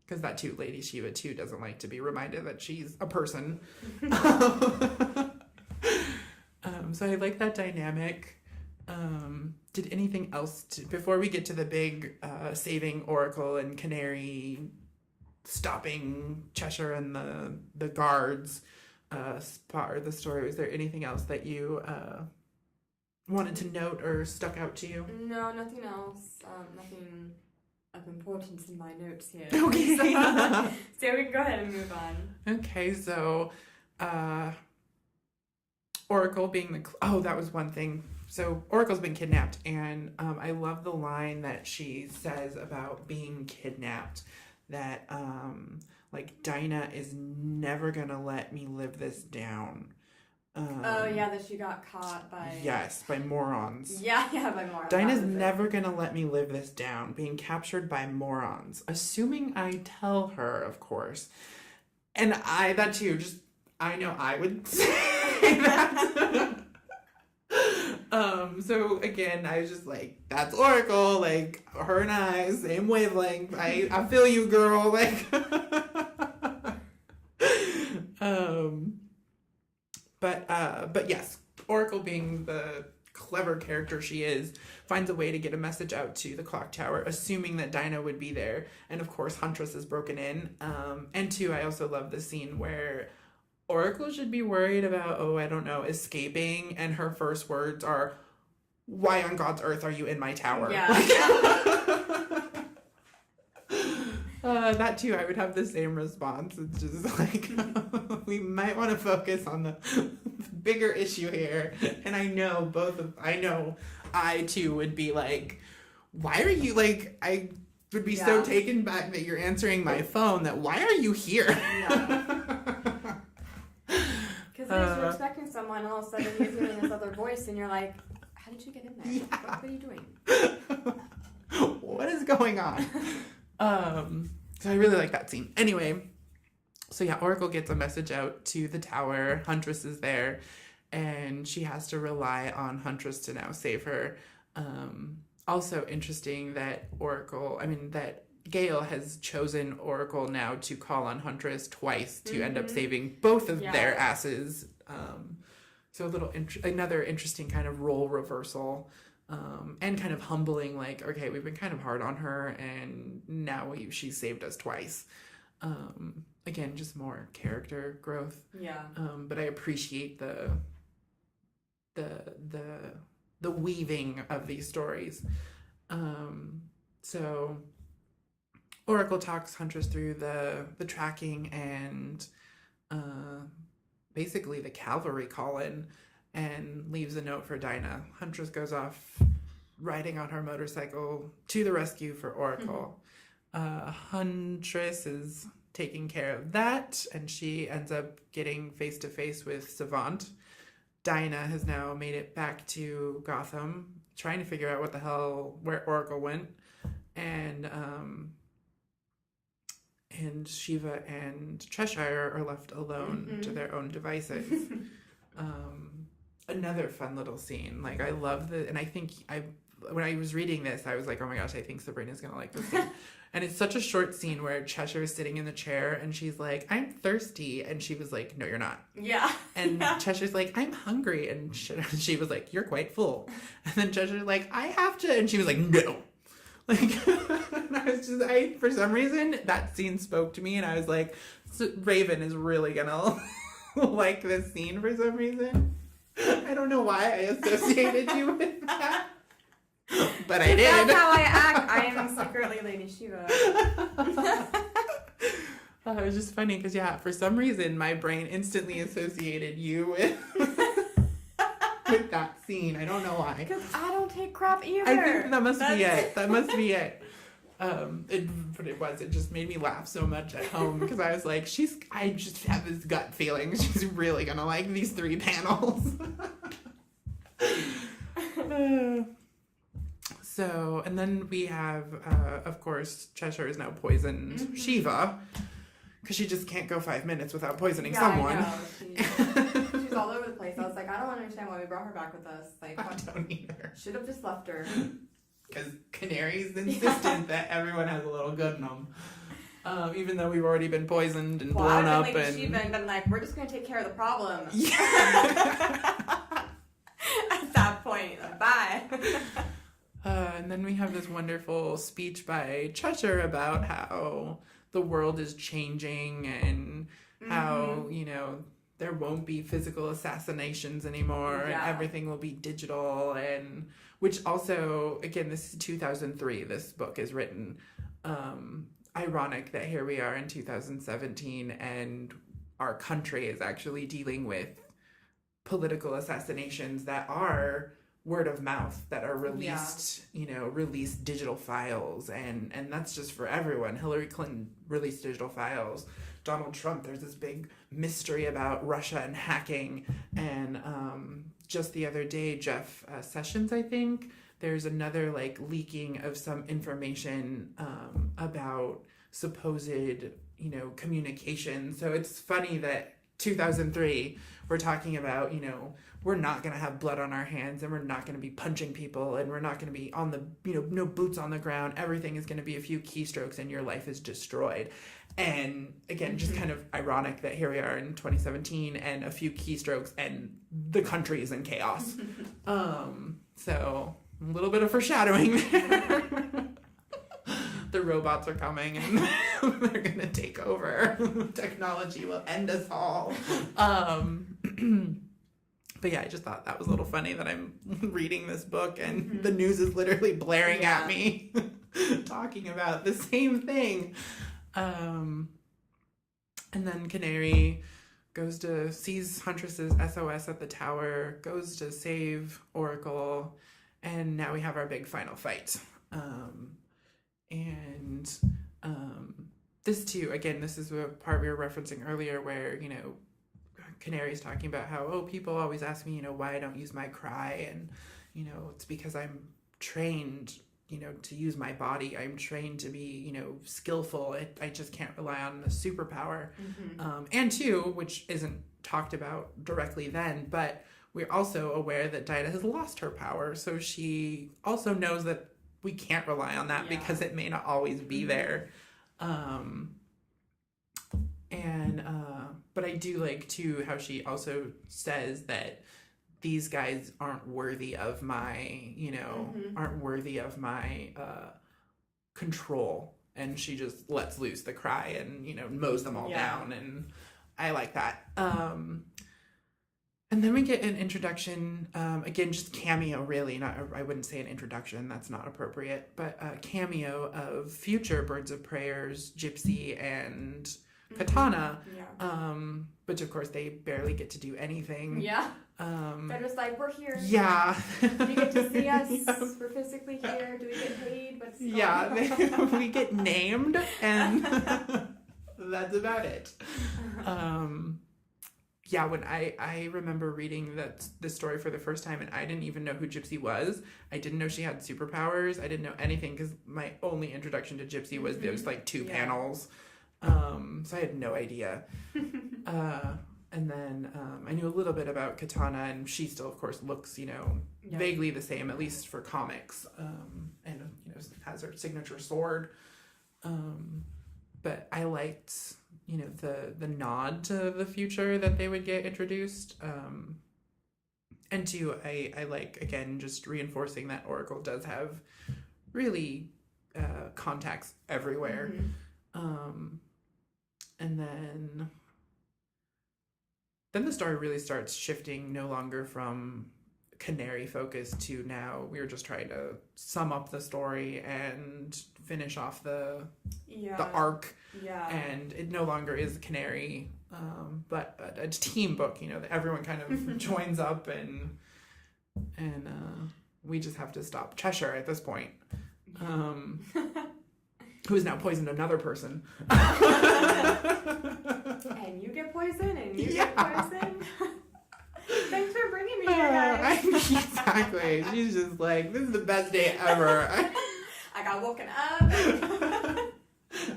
because that too, Lady Shiva too doesn't like to be reminded that she's a person. So I like that dynamic. Did anything else before we get to the big saving Oracle and Canary, stopping Cheshire and the guards part of the story? Was there anything else that you wanted to note or stuck out to you? No, nothing else. Nothing of importance in my notes here. Okay. So we can go ahead and move on. Okay, so Oracle being that was one thing. So Oracle's been kidnapped, and I love the line that she says about being kidnapped, that Dinah is never gonna let me live this down. That she got caught by... Yes, by morons. Yeah, by morons. Dinah's never gonna let me live this down, being captured by morons. Assuming I tell her, of course. And I know I would say that. So again, I was just like, that's Oracle, like, her and I, same wavelength. I feel you, girl. Like, but yes, Oracle, being the clever character she is, finds a way to get a message out to the clock tower, assuming that Dinah would be there. And of course, Huntress is broken in. And two, I also love the scene where Oracle should be worried about, escaping, and her first words are, "Why on God's earth are you in my tower?" Yeah. That too, I would have the same response. It's just like, we might want to focus on the bigger issue here. And I too would be like, why are you, like, I would be so taken back that you're answering my phone, that why are you here? Because you're expecting someone, and all of a sudden he's hearing this other voice, and you're like, how did you get in there? Yeah. What are you doing? What is going on? So I really like that scene. Anyway, so Oracle gets a message out to the tower. Huntress is there, and she has to rely on Huntress to now save her. Also interesting that that Gale has chosen Oracle now to call on Huntress twice to end up saving both of their asses. So another interesting kind of role reversal, and kind of humbling, like, okay, we've been kind of hard on her, and now she saved us twice. Again, just more character growth. Yeah. But I appreciate the weaving of these stories. So Oracle talks Huntress through the tracking and basically the cavalry call in, and leaves a note for Dinah. Huntress goes off riding on her motorcycle to the rescue for Oracle. Huntress is taking care of that, and she ends up getting face to face with Savant. Dinah has now made it back to Gotham, trying to figure out where Oracle went, and Shiva and Cheshire are left alone to their own devices. Another fun little scene. Like, I love and I think when I was reading this, I was like, oh my gosh, I think Sabrina's gonna like this scene. And it's such a short scene where Cheshire is sitting in the chair and she's like, I'm thirsty. And she was like, no, you're not. Yeah. And Cheshire's like, I'm hungry. And she was like, you're quite full. And then Cheshire's like, I have to. And she was like, no. Like, for some reason, that scene spoke to me. And I was like, Raven is really gonna like this scene for some reason. I don't know why I associated you with that. But I did. That's how I act. I am secretly Lady Shiva. It was just funny because, for some reason, my brain instantly associated you with that scene. I don't know why. Because I don't take crap either. I think that must be it. That must be it. It just made me laugh so much at home because I was like, I just have this gut feeling she's really gonna like these 3 panels. So, and then we have, of course, Cheshire is now poisoned Shiva, because she just can't go 5 minutes without poisoning someone. I know. She's all over the place. I was like, I don't understand why we brought her back with us. Like, I don't either. Should have just left her. Because Canary's insistent that everyone has a little good in them. Even though we've already been poisoned and blown up. Like, Shiva and been like, we're just going to take care of the problem. Yeah. At that point, like, bye. And then we have this wonderful speech by Cheshire about how the world is changing and how, there won't be physical assassinations anymore and everything will be digital. And which also, again, this is 2003, this book is written. Ironic that here we are in 2017 and our country is actually dealing with political assassinations that are word of mouth, that are released, released digital files, and that's just for everyone. Hillary Clinton released digital files. Donald Trump, there's this big mystery about Russia and hacking, and just the other day, Jeff Sessions, I think, there's another leaking of some information about supposed communication. So it's funny that 2003 we're talking about, we're not going to have blood on our hands and we're not going to be punching people and we're not going to be on the, no boots on the ground. Everything is going to be a few keystrokes and your life is destroyed. And again, just kind of ironic that here we are in 2017 and a few keystrokes and the country is in chaos. So a little bit of foreshadowing there. The robots are coming and they're going to take over. Technology will end us all. But yeah, I just thought that was a little funny that I'm reading this book and the news is literally blaring at me talking about the same thing. And then Canary sees Huntress's SOS at the tower, goes to save Oracle, and now we have our big final fight. This too, again, this is a part we were referencing earlier where, Canary's talking about how, people always ask me, why I don't use my cry. And, it's because I'm trained, to use my body. I'm trained to be, skillful. I just can't rely on the superpower. And two, which isn't talked about directly then, but we're also aware that Dinah has lost her power. So she also knows that we can't rely on that because it may not always be there. But I do like too how she also says that these guys aren't worthy of my, aren't worthy of my control. and she just lets loose the cry and, you know, mows them all down, and I like that. And then we get an introduction, again, just cameo, really. Not, I wouldn't say an introduction, that's not appropriate, but a cameo of future Birds of Preyers, Gypsy and Katana, which of course they barely get to do anything. Yeah. They're just like, we're here. Yeah. You get to see us. Yep. We're physically here. Do we get paid? What's going on? We get named, and that's about it. Yeah, when I remember reading this story for the first time, and I didn't even know who Gypsy was. I didn't know she had superpowers. I didn't know anything, because my only introduction to Gypsy was those like 2 panels. So I had no idea. And then I knew a little bit about Katana, and she still, of course, looks, you know, vaguely the same, at least for comics, and, you know, has her signature sword. But I liked, you know, the nod to the future that they would get introduced. And two, I like, again, just reinforcing that Oracle does have really contacts everywhere. And then the story really starts shifting, no longer from Canary focus to now we're just trying to sum up the story and finish off the arc. Yeah. And it no longer is Canary, but a team book, you know, that everyone kind of joins up, and we just have to stop Cheshire at this point. Who has now poisoned another person. And you get poisoned, and you get poisoned. Thanks for bringing me here, guys. Exactly. She's just like, this is the best day ever. I got woken up.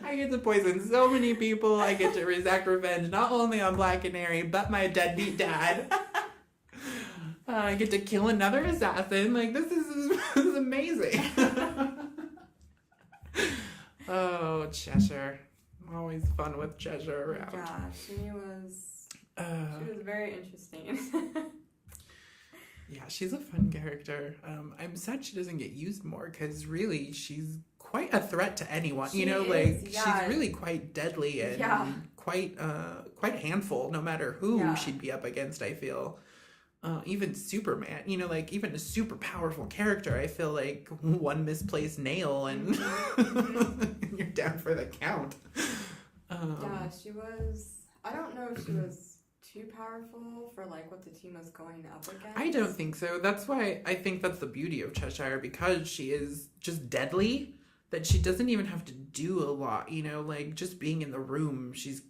I get to poison so many people. I get to exact revenge, not only on Black Canary, but my deadbeat dad. I get to kill another assassin. Like, this is amazing. Oh, Cheshire. Always fun with Cheshire around. Yeah, she was very interesting. Yeah, she's a fun character. I'm sad she doesn't get used more, because really she's quite a threat to anyone. She's really quite deadly and quite a handful, no matter who she'd be up against, I feel. Even Superman, you know, like even a super powerful character, I feel like one misplaced nail and you're down for the count. She was, I don't know if she was too powerful for like what the team was going up against. I don't think so. That's why I think that's the beauty of Cheshire, because she is just deadly, that she doesn't even have to do a lot, you know, like just being in the room, she's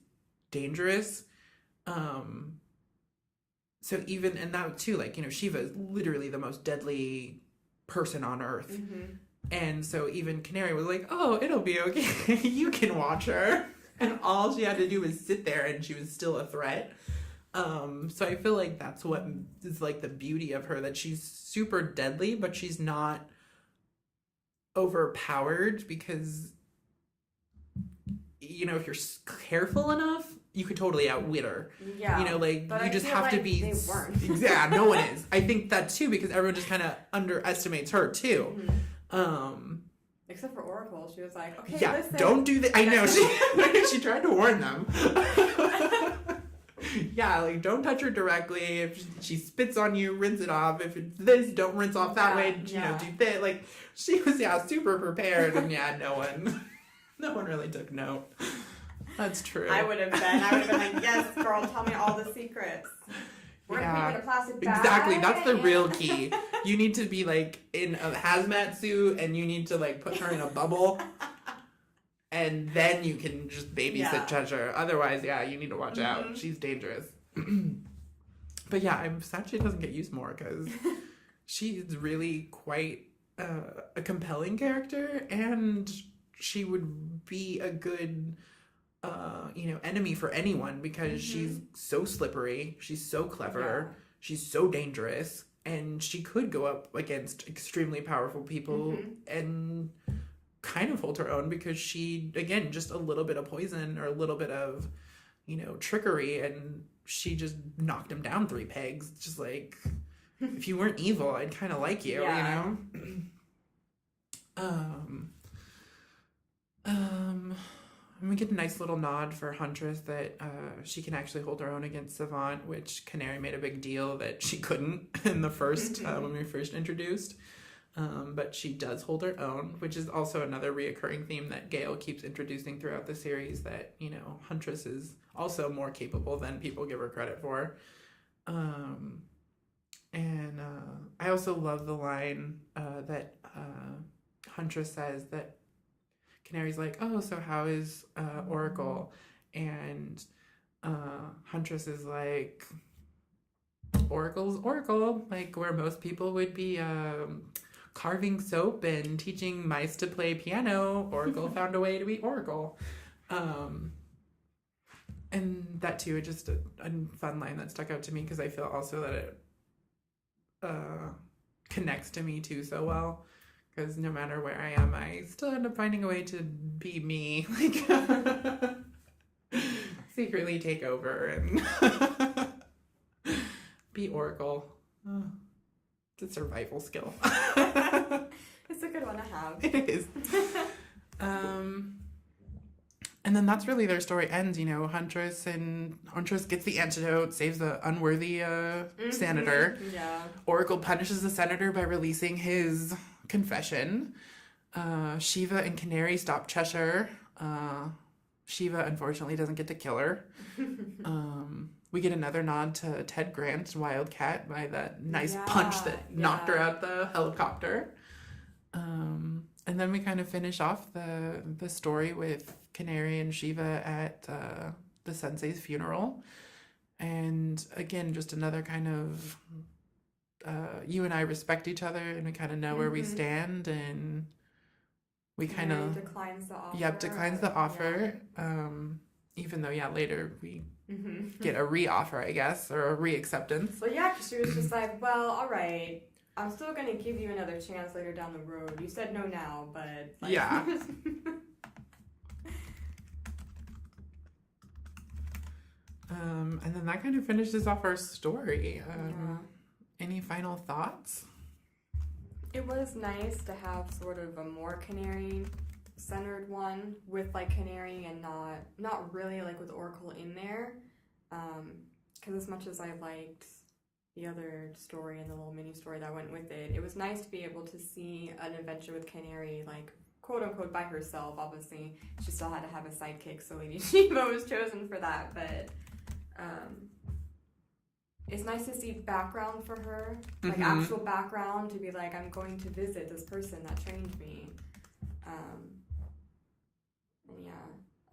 dangerous. So even, and that too, like, you know, Shiva is literally the most deadly person on Earth. And so even Canary was like, oh, it'll be okay. You can watch her. And all she had to do was sit there, and she was still a threat. So I feel like that's what is like the beauty of her, that she's super deadly, but she's not overpowered, because, you know, if you're careful enough, you could totally outwit her. Yeah. You know, like, you just have to be... They weren't. Yeah, no one is. I think that too, because everyone just kind of underestimates her too. Except for Oracle, she was like, okay, yeah, listen. Don't do that. I know, she tried to warn them. Yeah, like, don't touch her directly. If she spits on you, rinse it off. If it's this, don't rinse off that way. You know, do that. Like, she was, super prepared, and no one really took note. That's true. I would have been like, yes, girl, tell me all the secrets. We're going to put you in a plastic bag. Exactly, that's the real key. You need to be, like, in a hazmat suit, and you need to, like, put her in a bubble, and then you can just babysit Cheshire. Otherwise, you need to watch out. She's dangerous. But yeah, I'm sad she doesn't get used more, because she's really quite a compelling character, and she would be a good... enemy for anyone, because she's so slippery, she's so clever, she's so dangerous, and she could go up against extremely powerful people and kind of hold her own, because she, again, just a little bit of poison or a little bit of, trickery, and she just knocked him down 3 pegs. Just like, if you weren't evil, I'd kind of like you, you know? And we get a nice little nod for Huntress that she can actually hold her own against Savant, which Canary made a big deal that she couldn't in the first, when we first introduced. But she does hold her own, which is also another reoccurring theme that Gale keeps introducing throughout the series, that, you know, Huntress is also more capable than people give her credit for. And I also love the line that Huntress says that Canary's like, oh, so how is Oracle? And Huntress is like, Oracle's Oracle, like where most people would be carving soap and teaching mice to play piano. Oracle found a way to be Oracle. And that too, is just a fun line that stuck out to me, because I feel also that it connects to me too so well. Because no matter where I am, I still end up finding a way to be me, like secretly take over and be Oracle. It's a survival skill. It's a good one to have. It is. And then that's really their story ends. You know, Huntress gets the antidote, saves the unworthy senator. Yeah. Oracle punishes the senator by releasing his confession. Shiva and Canary stop Cheshire. Shiva unfortunately doesn't get to kill her. We get another nod to Ted Grant's Wildcat by that nice punch that knocked her out the helicopter. And then we kind of finish off the story with Canary and Shiva at the Sensei's funeral. And again, just another kind of you and I respect each other, and we kind of know where we stand, and we kind of declines the offer. Yep, declines the offer. Even though later we get a re-offer, I guess, or a re-acceptance. Well, yeah, because she was just like, well, all right, I'm still gonna give you another chance later down the road. You said no now, but like... yeah. And then that kind of finishes off our story. Any final thoughts? It was nice to have sort of a more Canary-centered one with like Canary and not really like with Oracle in there. Because as much as I liked the other story and the little mini story that went with it, it was nice to be able to see an adventure with Canary, like quote unquote by herself. Obviously, she still had to have a sidekick, so Lady Shiva was chosen for that. But it's nice to see background for her, like actual background, to be like, I'm going to visit this person that trained me. And yeah,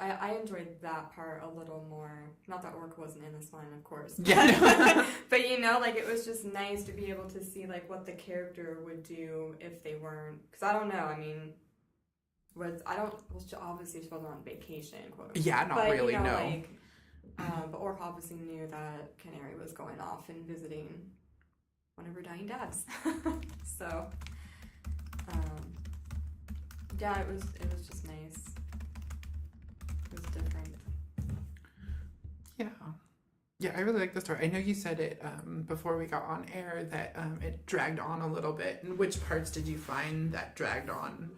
I enjoyed that part a little more. Not that Oracle wasn't in this one, of course. Yeah. But you know, like it was just nice to be able to see like what the character would do if they weren't. Because I don't know. I mean, obviously she wasn't on vacation, quote unquote. Yeah, not really. You know, no. Like, but Oracle obviously knew that Canary was going off and visiting one of her dying dads. So, yeah, it was just nice. It was different. Yeah, I really like the story. I know you said it before we got on air that it dragged on a little bit. And which parts did you find that dragged on?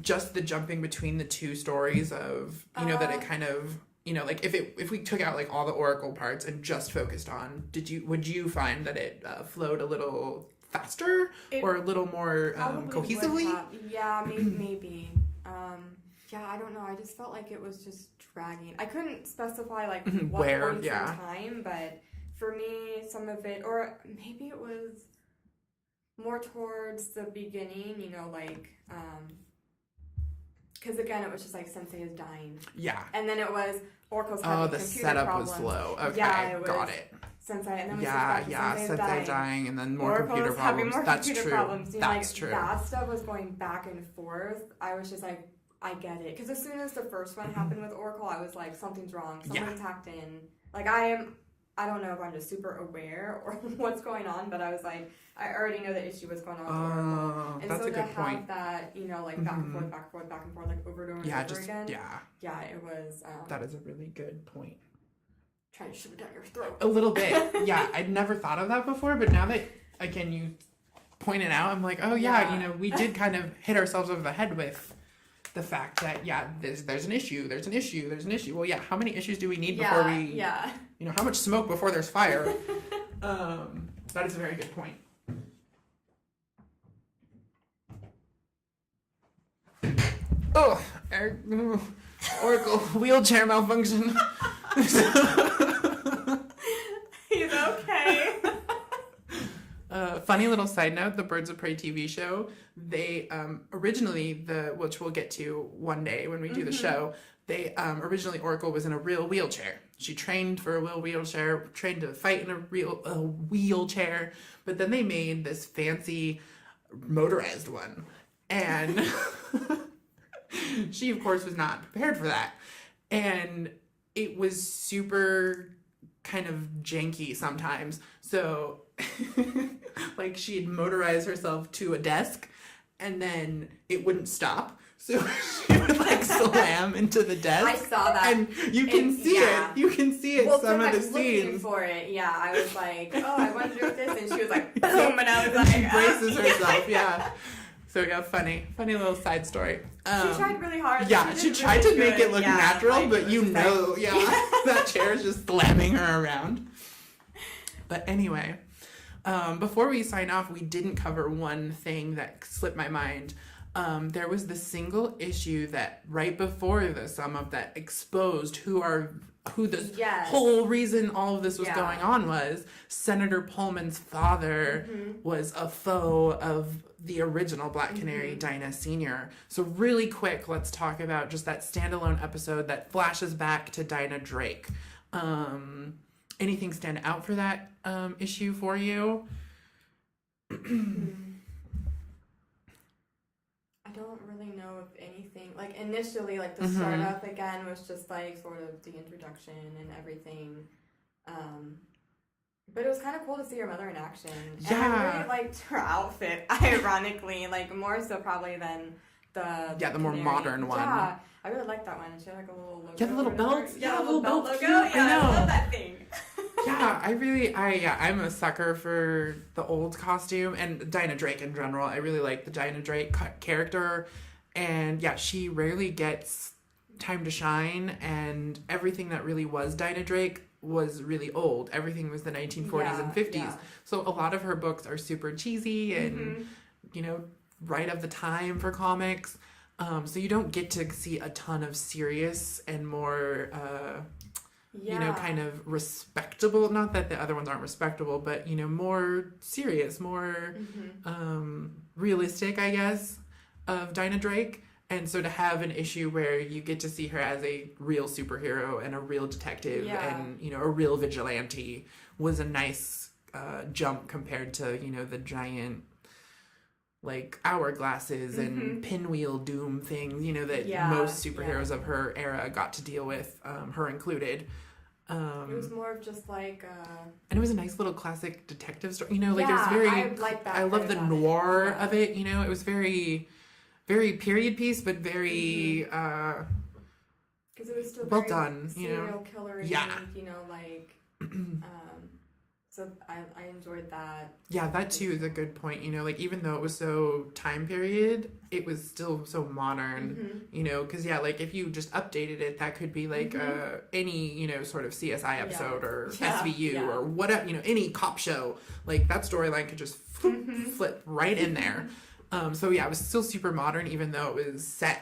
Just the jumping between the two stories of, that it kind of, like if we took out like all the Oracle parts and just focused on, would you find that it flowed a little faster or a little more cohesively? Yeah, maybe. Yeah, I don't know. I just felt like it was just dragging. I couldn't specify like what where, points in time, but for me, some of it, or maybe it was more towards the beginning, like, because again, it was just like Sensei is dying. Yeah. And then it was Oracle's having the computer setup problems. was slow. Okay, yeah, it was got it. Sensei, and then we Sensei dying, and then more Oracle computer was having problems. more That's computer true. problems. That's true. That stuff was going back and forth. I was just like, I get it. Because as soon as the first one happened with Oracle, I was like, something's wrong. Someone's hacked in. Like, I don't know if I'm just super aware or what's going on, but I was like, I already know the issue was going on with Oracle. And that's so a good point. Have that, like back and forth, like over and over again. Yeah, it was. That is a really good point. Trying to shove it down your throat. A little bit. Yeah, I'd never thought of that before, but now that, again, you point it out, I'm like, oh yeah, we did kind of hit ourselves over the head with the fact that, there's an issue. Well, yeah, how many issues do we need before we, how much smoke before there's fire? That is a very good point. Oh, Oracle, wheelchair malfunction. He's okay. Funny little side note, the Birds of Prey TV show, they originally, which we'll get to one day when we do the show, they originally Oracle was in a real wheelchair. She trained for a real wheelchair, trained to fight in a real wheelchair, but then they made this fancy motorized one. And she, of course, was not prepared for that. And it was super kind of janky sometimes. So, like, she'd motorize herself to a desk, and then it wouldn't stop. So she would, like, slam into the desk. I saw that. And you can see it. You can see it, some of the scenes. Looking for it, I was like, oh, I wonder if this, and she was like, boom, and I was like, she braces herself, So funny little side story. She tried really hard. Yeah, she tried to make it look natural, but that chair is just slamming her around. But anyway, before we sign off, we didn't cover one thing that slipped my mind. There was the single issue that right before the sum up that exposed who the whole reason all of this was going on was. Senator Pullman's father was a foe of the original Black Canary, Dinah Sr. So really quick, let's talk about just that standalone episode that flashes back to Dinah Drake. Anything stand out for that issue for you? I don't really know if anything, like initially, like the startup again was just like sort of the introduction and everything. But it was kind of cool to see her mother in action. And I really liked her outfit, ironically, like more so probably than the more modern one. Yeah, I really liked that one. She had like a little logo. Yeah, the little belt. Yeah, a little belt logo. Cute. I know. I love that thing. I'm a sucker for the old costume and Dinah Drake in general. I really like the Dinah Drake character. And she rarely gets time to shine, and everything that really was Dinah Drake was really old. Everything was the 1940s and 50s. Yeah. So a lot of her books are super cheesy and, right of the time for comics. So you don't get to see a ton of serious and more, kind of respectable, not that the other ones aren't respectable, but, more serious, more realistic, I guess, of Dinah Drake. And so to have an issue where you get to see her as a real superhero and a real detective and, a real vigilante was a nice jump compared to, the giant, like, hourglasses and pinwheel doom things, that most superheroes of her era got to deal with, her included. It was more of just like... And it was a nice little classic detective story. It was very... I like that. I love the noir of it, It was very... very period piece, but very because it was still well very done, serial killer, so I enjoyed that. Yeah, that too is a good point. Like even though it was so time period, it was still so modern. Because like if you just updated it, that could be like any sort of CSI episode or SVU or whatever. Any cop show. Like that storyline could just flip right in there. So it was still super modern, even though it was set,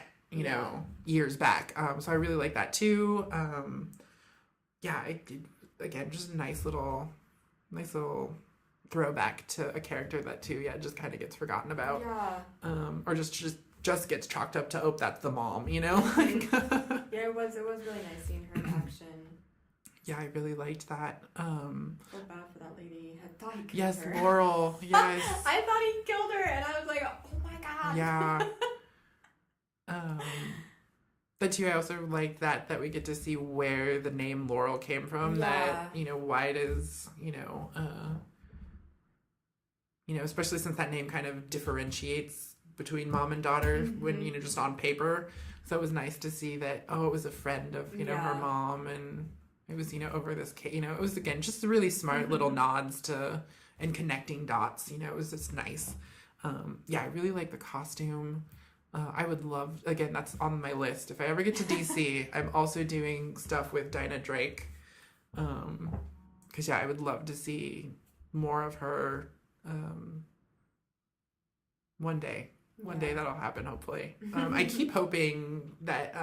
years back. So I really like that too. Again, just a nice little throwback to a character that too, just kind of gets forgotten about. Yeah. Or just gets chalked up to, that's the mom, it was really nice seeing her in action. Yeah, I really liked that. Feel bad for that lady. I thought he killed her. Yes, Laurel. Yes. I thought he killed her, and I was like, oh my god. Yeah. But too, I also like that we get to see where the name Laurel came from. Yeah. That why does especially since that name kind of differentiates between mom and daughter when just on paper. So it was nice to see that it was a friend of her mom and. It was, over this, it was, again, just really smart little nods to, and connecting dots, it was just nice. I really like the costume. I would love, again, that's on my list. If I ever get to DC, I'm also doing stuff with Dinah Drake. Because, yeah, I would love to see more of her one day. One day that'll happen, hopefully. I keep hoping that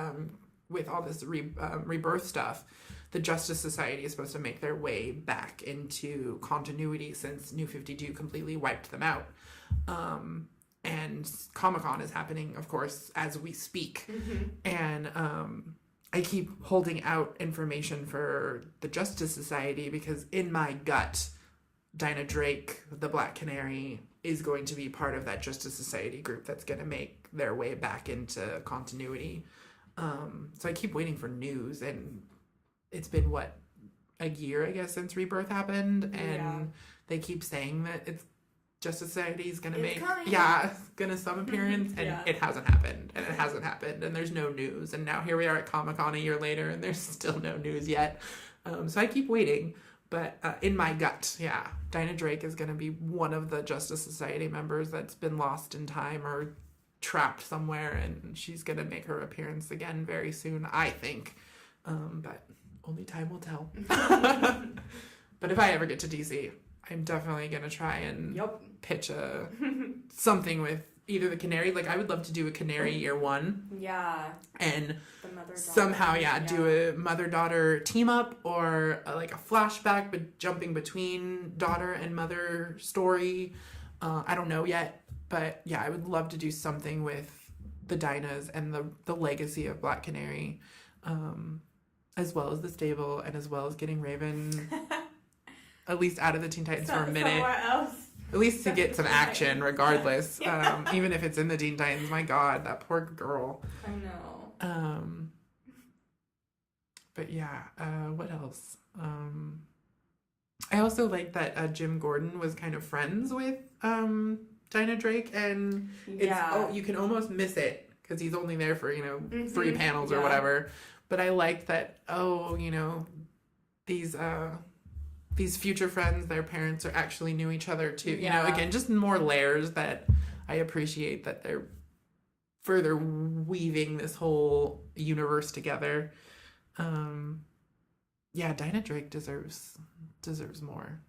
with all this rebirth stuff, the Justice Society is supposed to make their way back into continuity since New 52 completely wiped them out. And Comic-Con is happening, of course, as we speak. And I keep holding out information for the Justice Society because in my gut, Dinah Drake, the Black Canary, is going to be part of that Justice Society group that's going to make their way back into continuity. So I keep waiting for news, and it's been, a year, I guess, since Rebirth happened, and they keep saying that it's Justice Society is going to make, going to some appearance, and it hasn't happened, and there's no news, and now here we are at Comic-Con a year later, and there's still no news yet. So I keep waiting. But in my gut, Dinah Drake is going to be one of the Justice Society members that's been lost in time or trapped somewhere, and she's going to make her appearance again very soon, I think. But only time will tell. But if I ever get to DC, I'm definitely going to try and pitch something with either the Canary. Like, I would love to do a Canary year one. Yeah. And somehow, do a mother-daughter team-up or a flashback, but jumping between daughter and mother story. I don't know yet. But, I would love to do something with the Dinahs and the legacy of Black Canary, as well as the stable and as well as getting Raven at least out of the Teen Titans for a minute. Somewhere else. At least to get some action, regardless. Even if it's in the Teen Titans. My God, that poor girl. I know. But what else? I also like that Jim Gordon was kind of friends with Dinah Drake, and you can almost miss it because he's only there for 3 panels or whatever. But I like that. These future friends, their parents actually knew each other too. Again, just more layers that I appreciate that they're further weaving this whole universe together. Dinah Drake deserves more.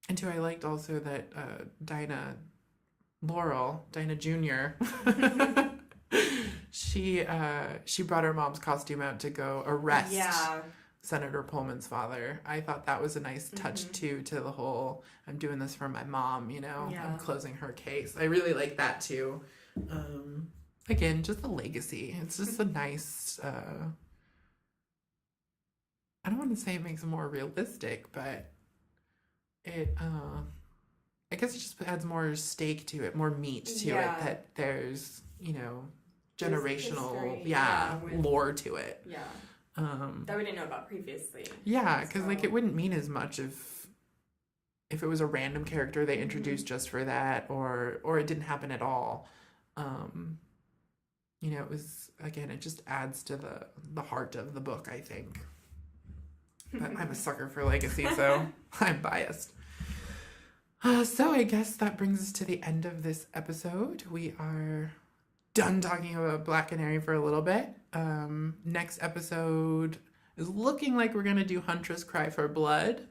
And too, I liked also that Dinah Jr. She brought her mom's costume out to go arrest Senator Pullman's father. I thought that was a nice touch too to the whole I'm doing this for my mom, I'm closing her case. I really like that too. Again, just the legacy. It's just a nice I don't want to say it makes it more realistic, but it I guess it just adds more stake to it, more meat to it, that there's, generational lore to it. That we didn't know about previously. Because it wouldn't mean as much if it was a random character they introduced just for that, or it didn't happen at all. It was, again, it just adds to the heart of the book, I think. But I'm a sucker for legacy, so I'm biased. So I guess that brings us to the end of this episode. We are done talking about Black Canary for a little bit. Next episode is looking like we're going to do Huntress Cry for Blood.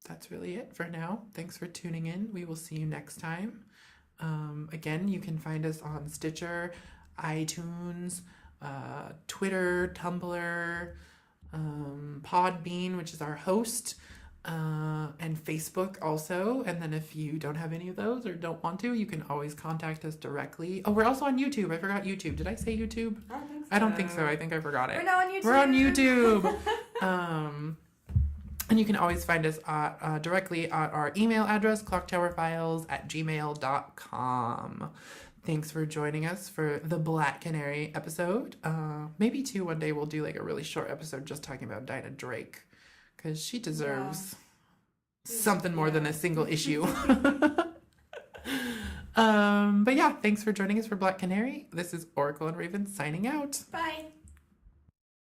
That's really it for now. Thanks for tuning in. We will see you next time. Again, you can find us on Stitcher, iTunes, Twitter, Tumblr, Podbean, which is our host, and Facebook also. And then if you don't have any of those or don't want to, you can always contact us directly. Oh, we're also on YouTube. I forgot YouTube. Did I say YouTube? I don't think so. I think I forgot it. We're now on YouTube. We're on YouTube. And you can always find us directly at our email address, clocktowerfiles@gmail.com. Thanks for joining us for the Black Canary episode. Maybe, too, one day we'll do a really short episode just talking about Dinah Drake, because she deserves something more than a single issue. But thanks for joining us for Black Canary. This is Oracle and Raven signing out. Bye.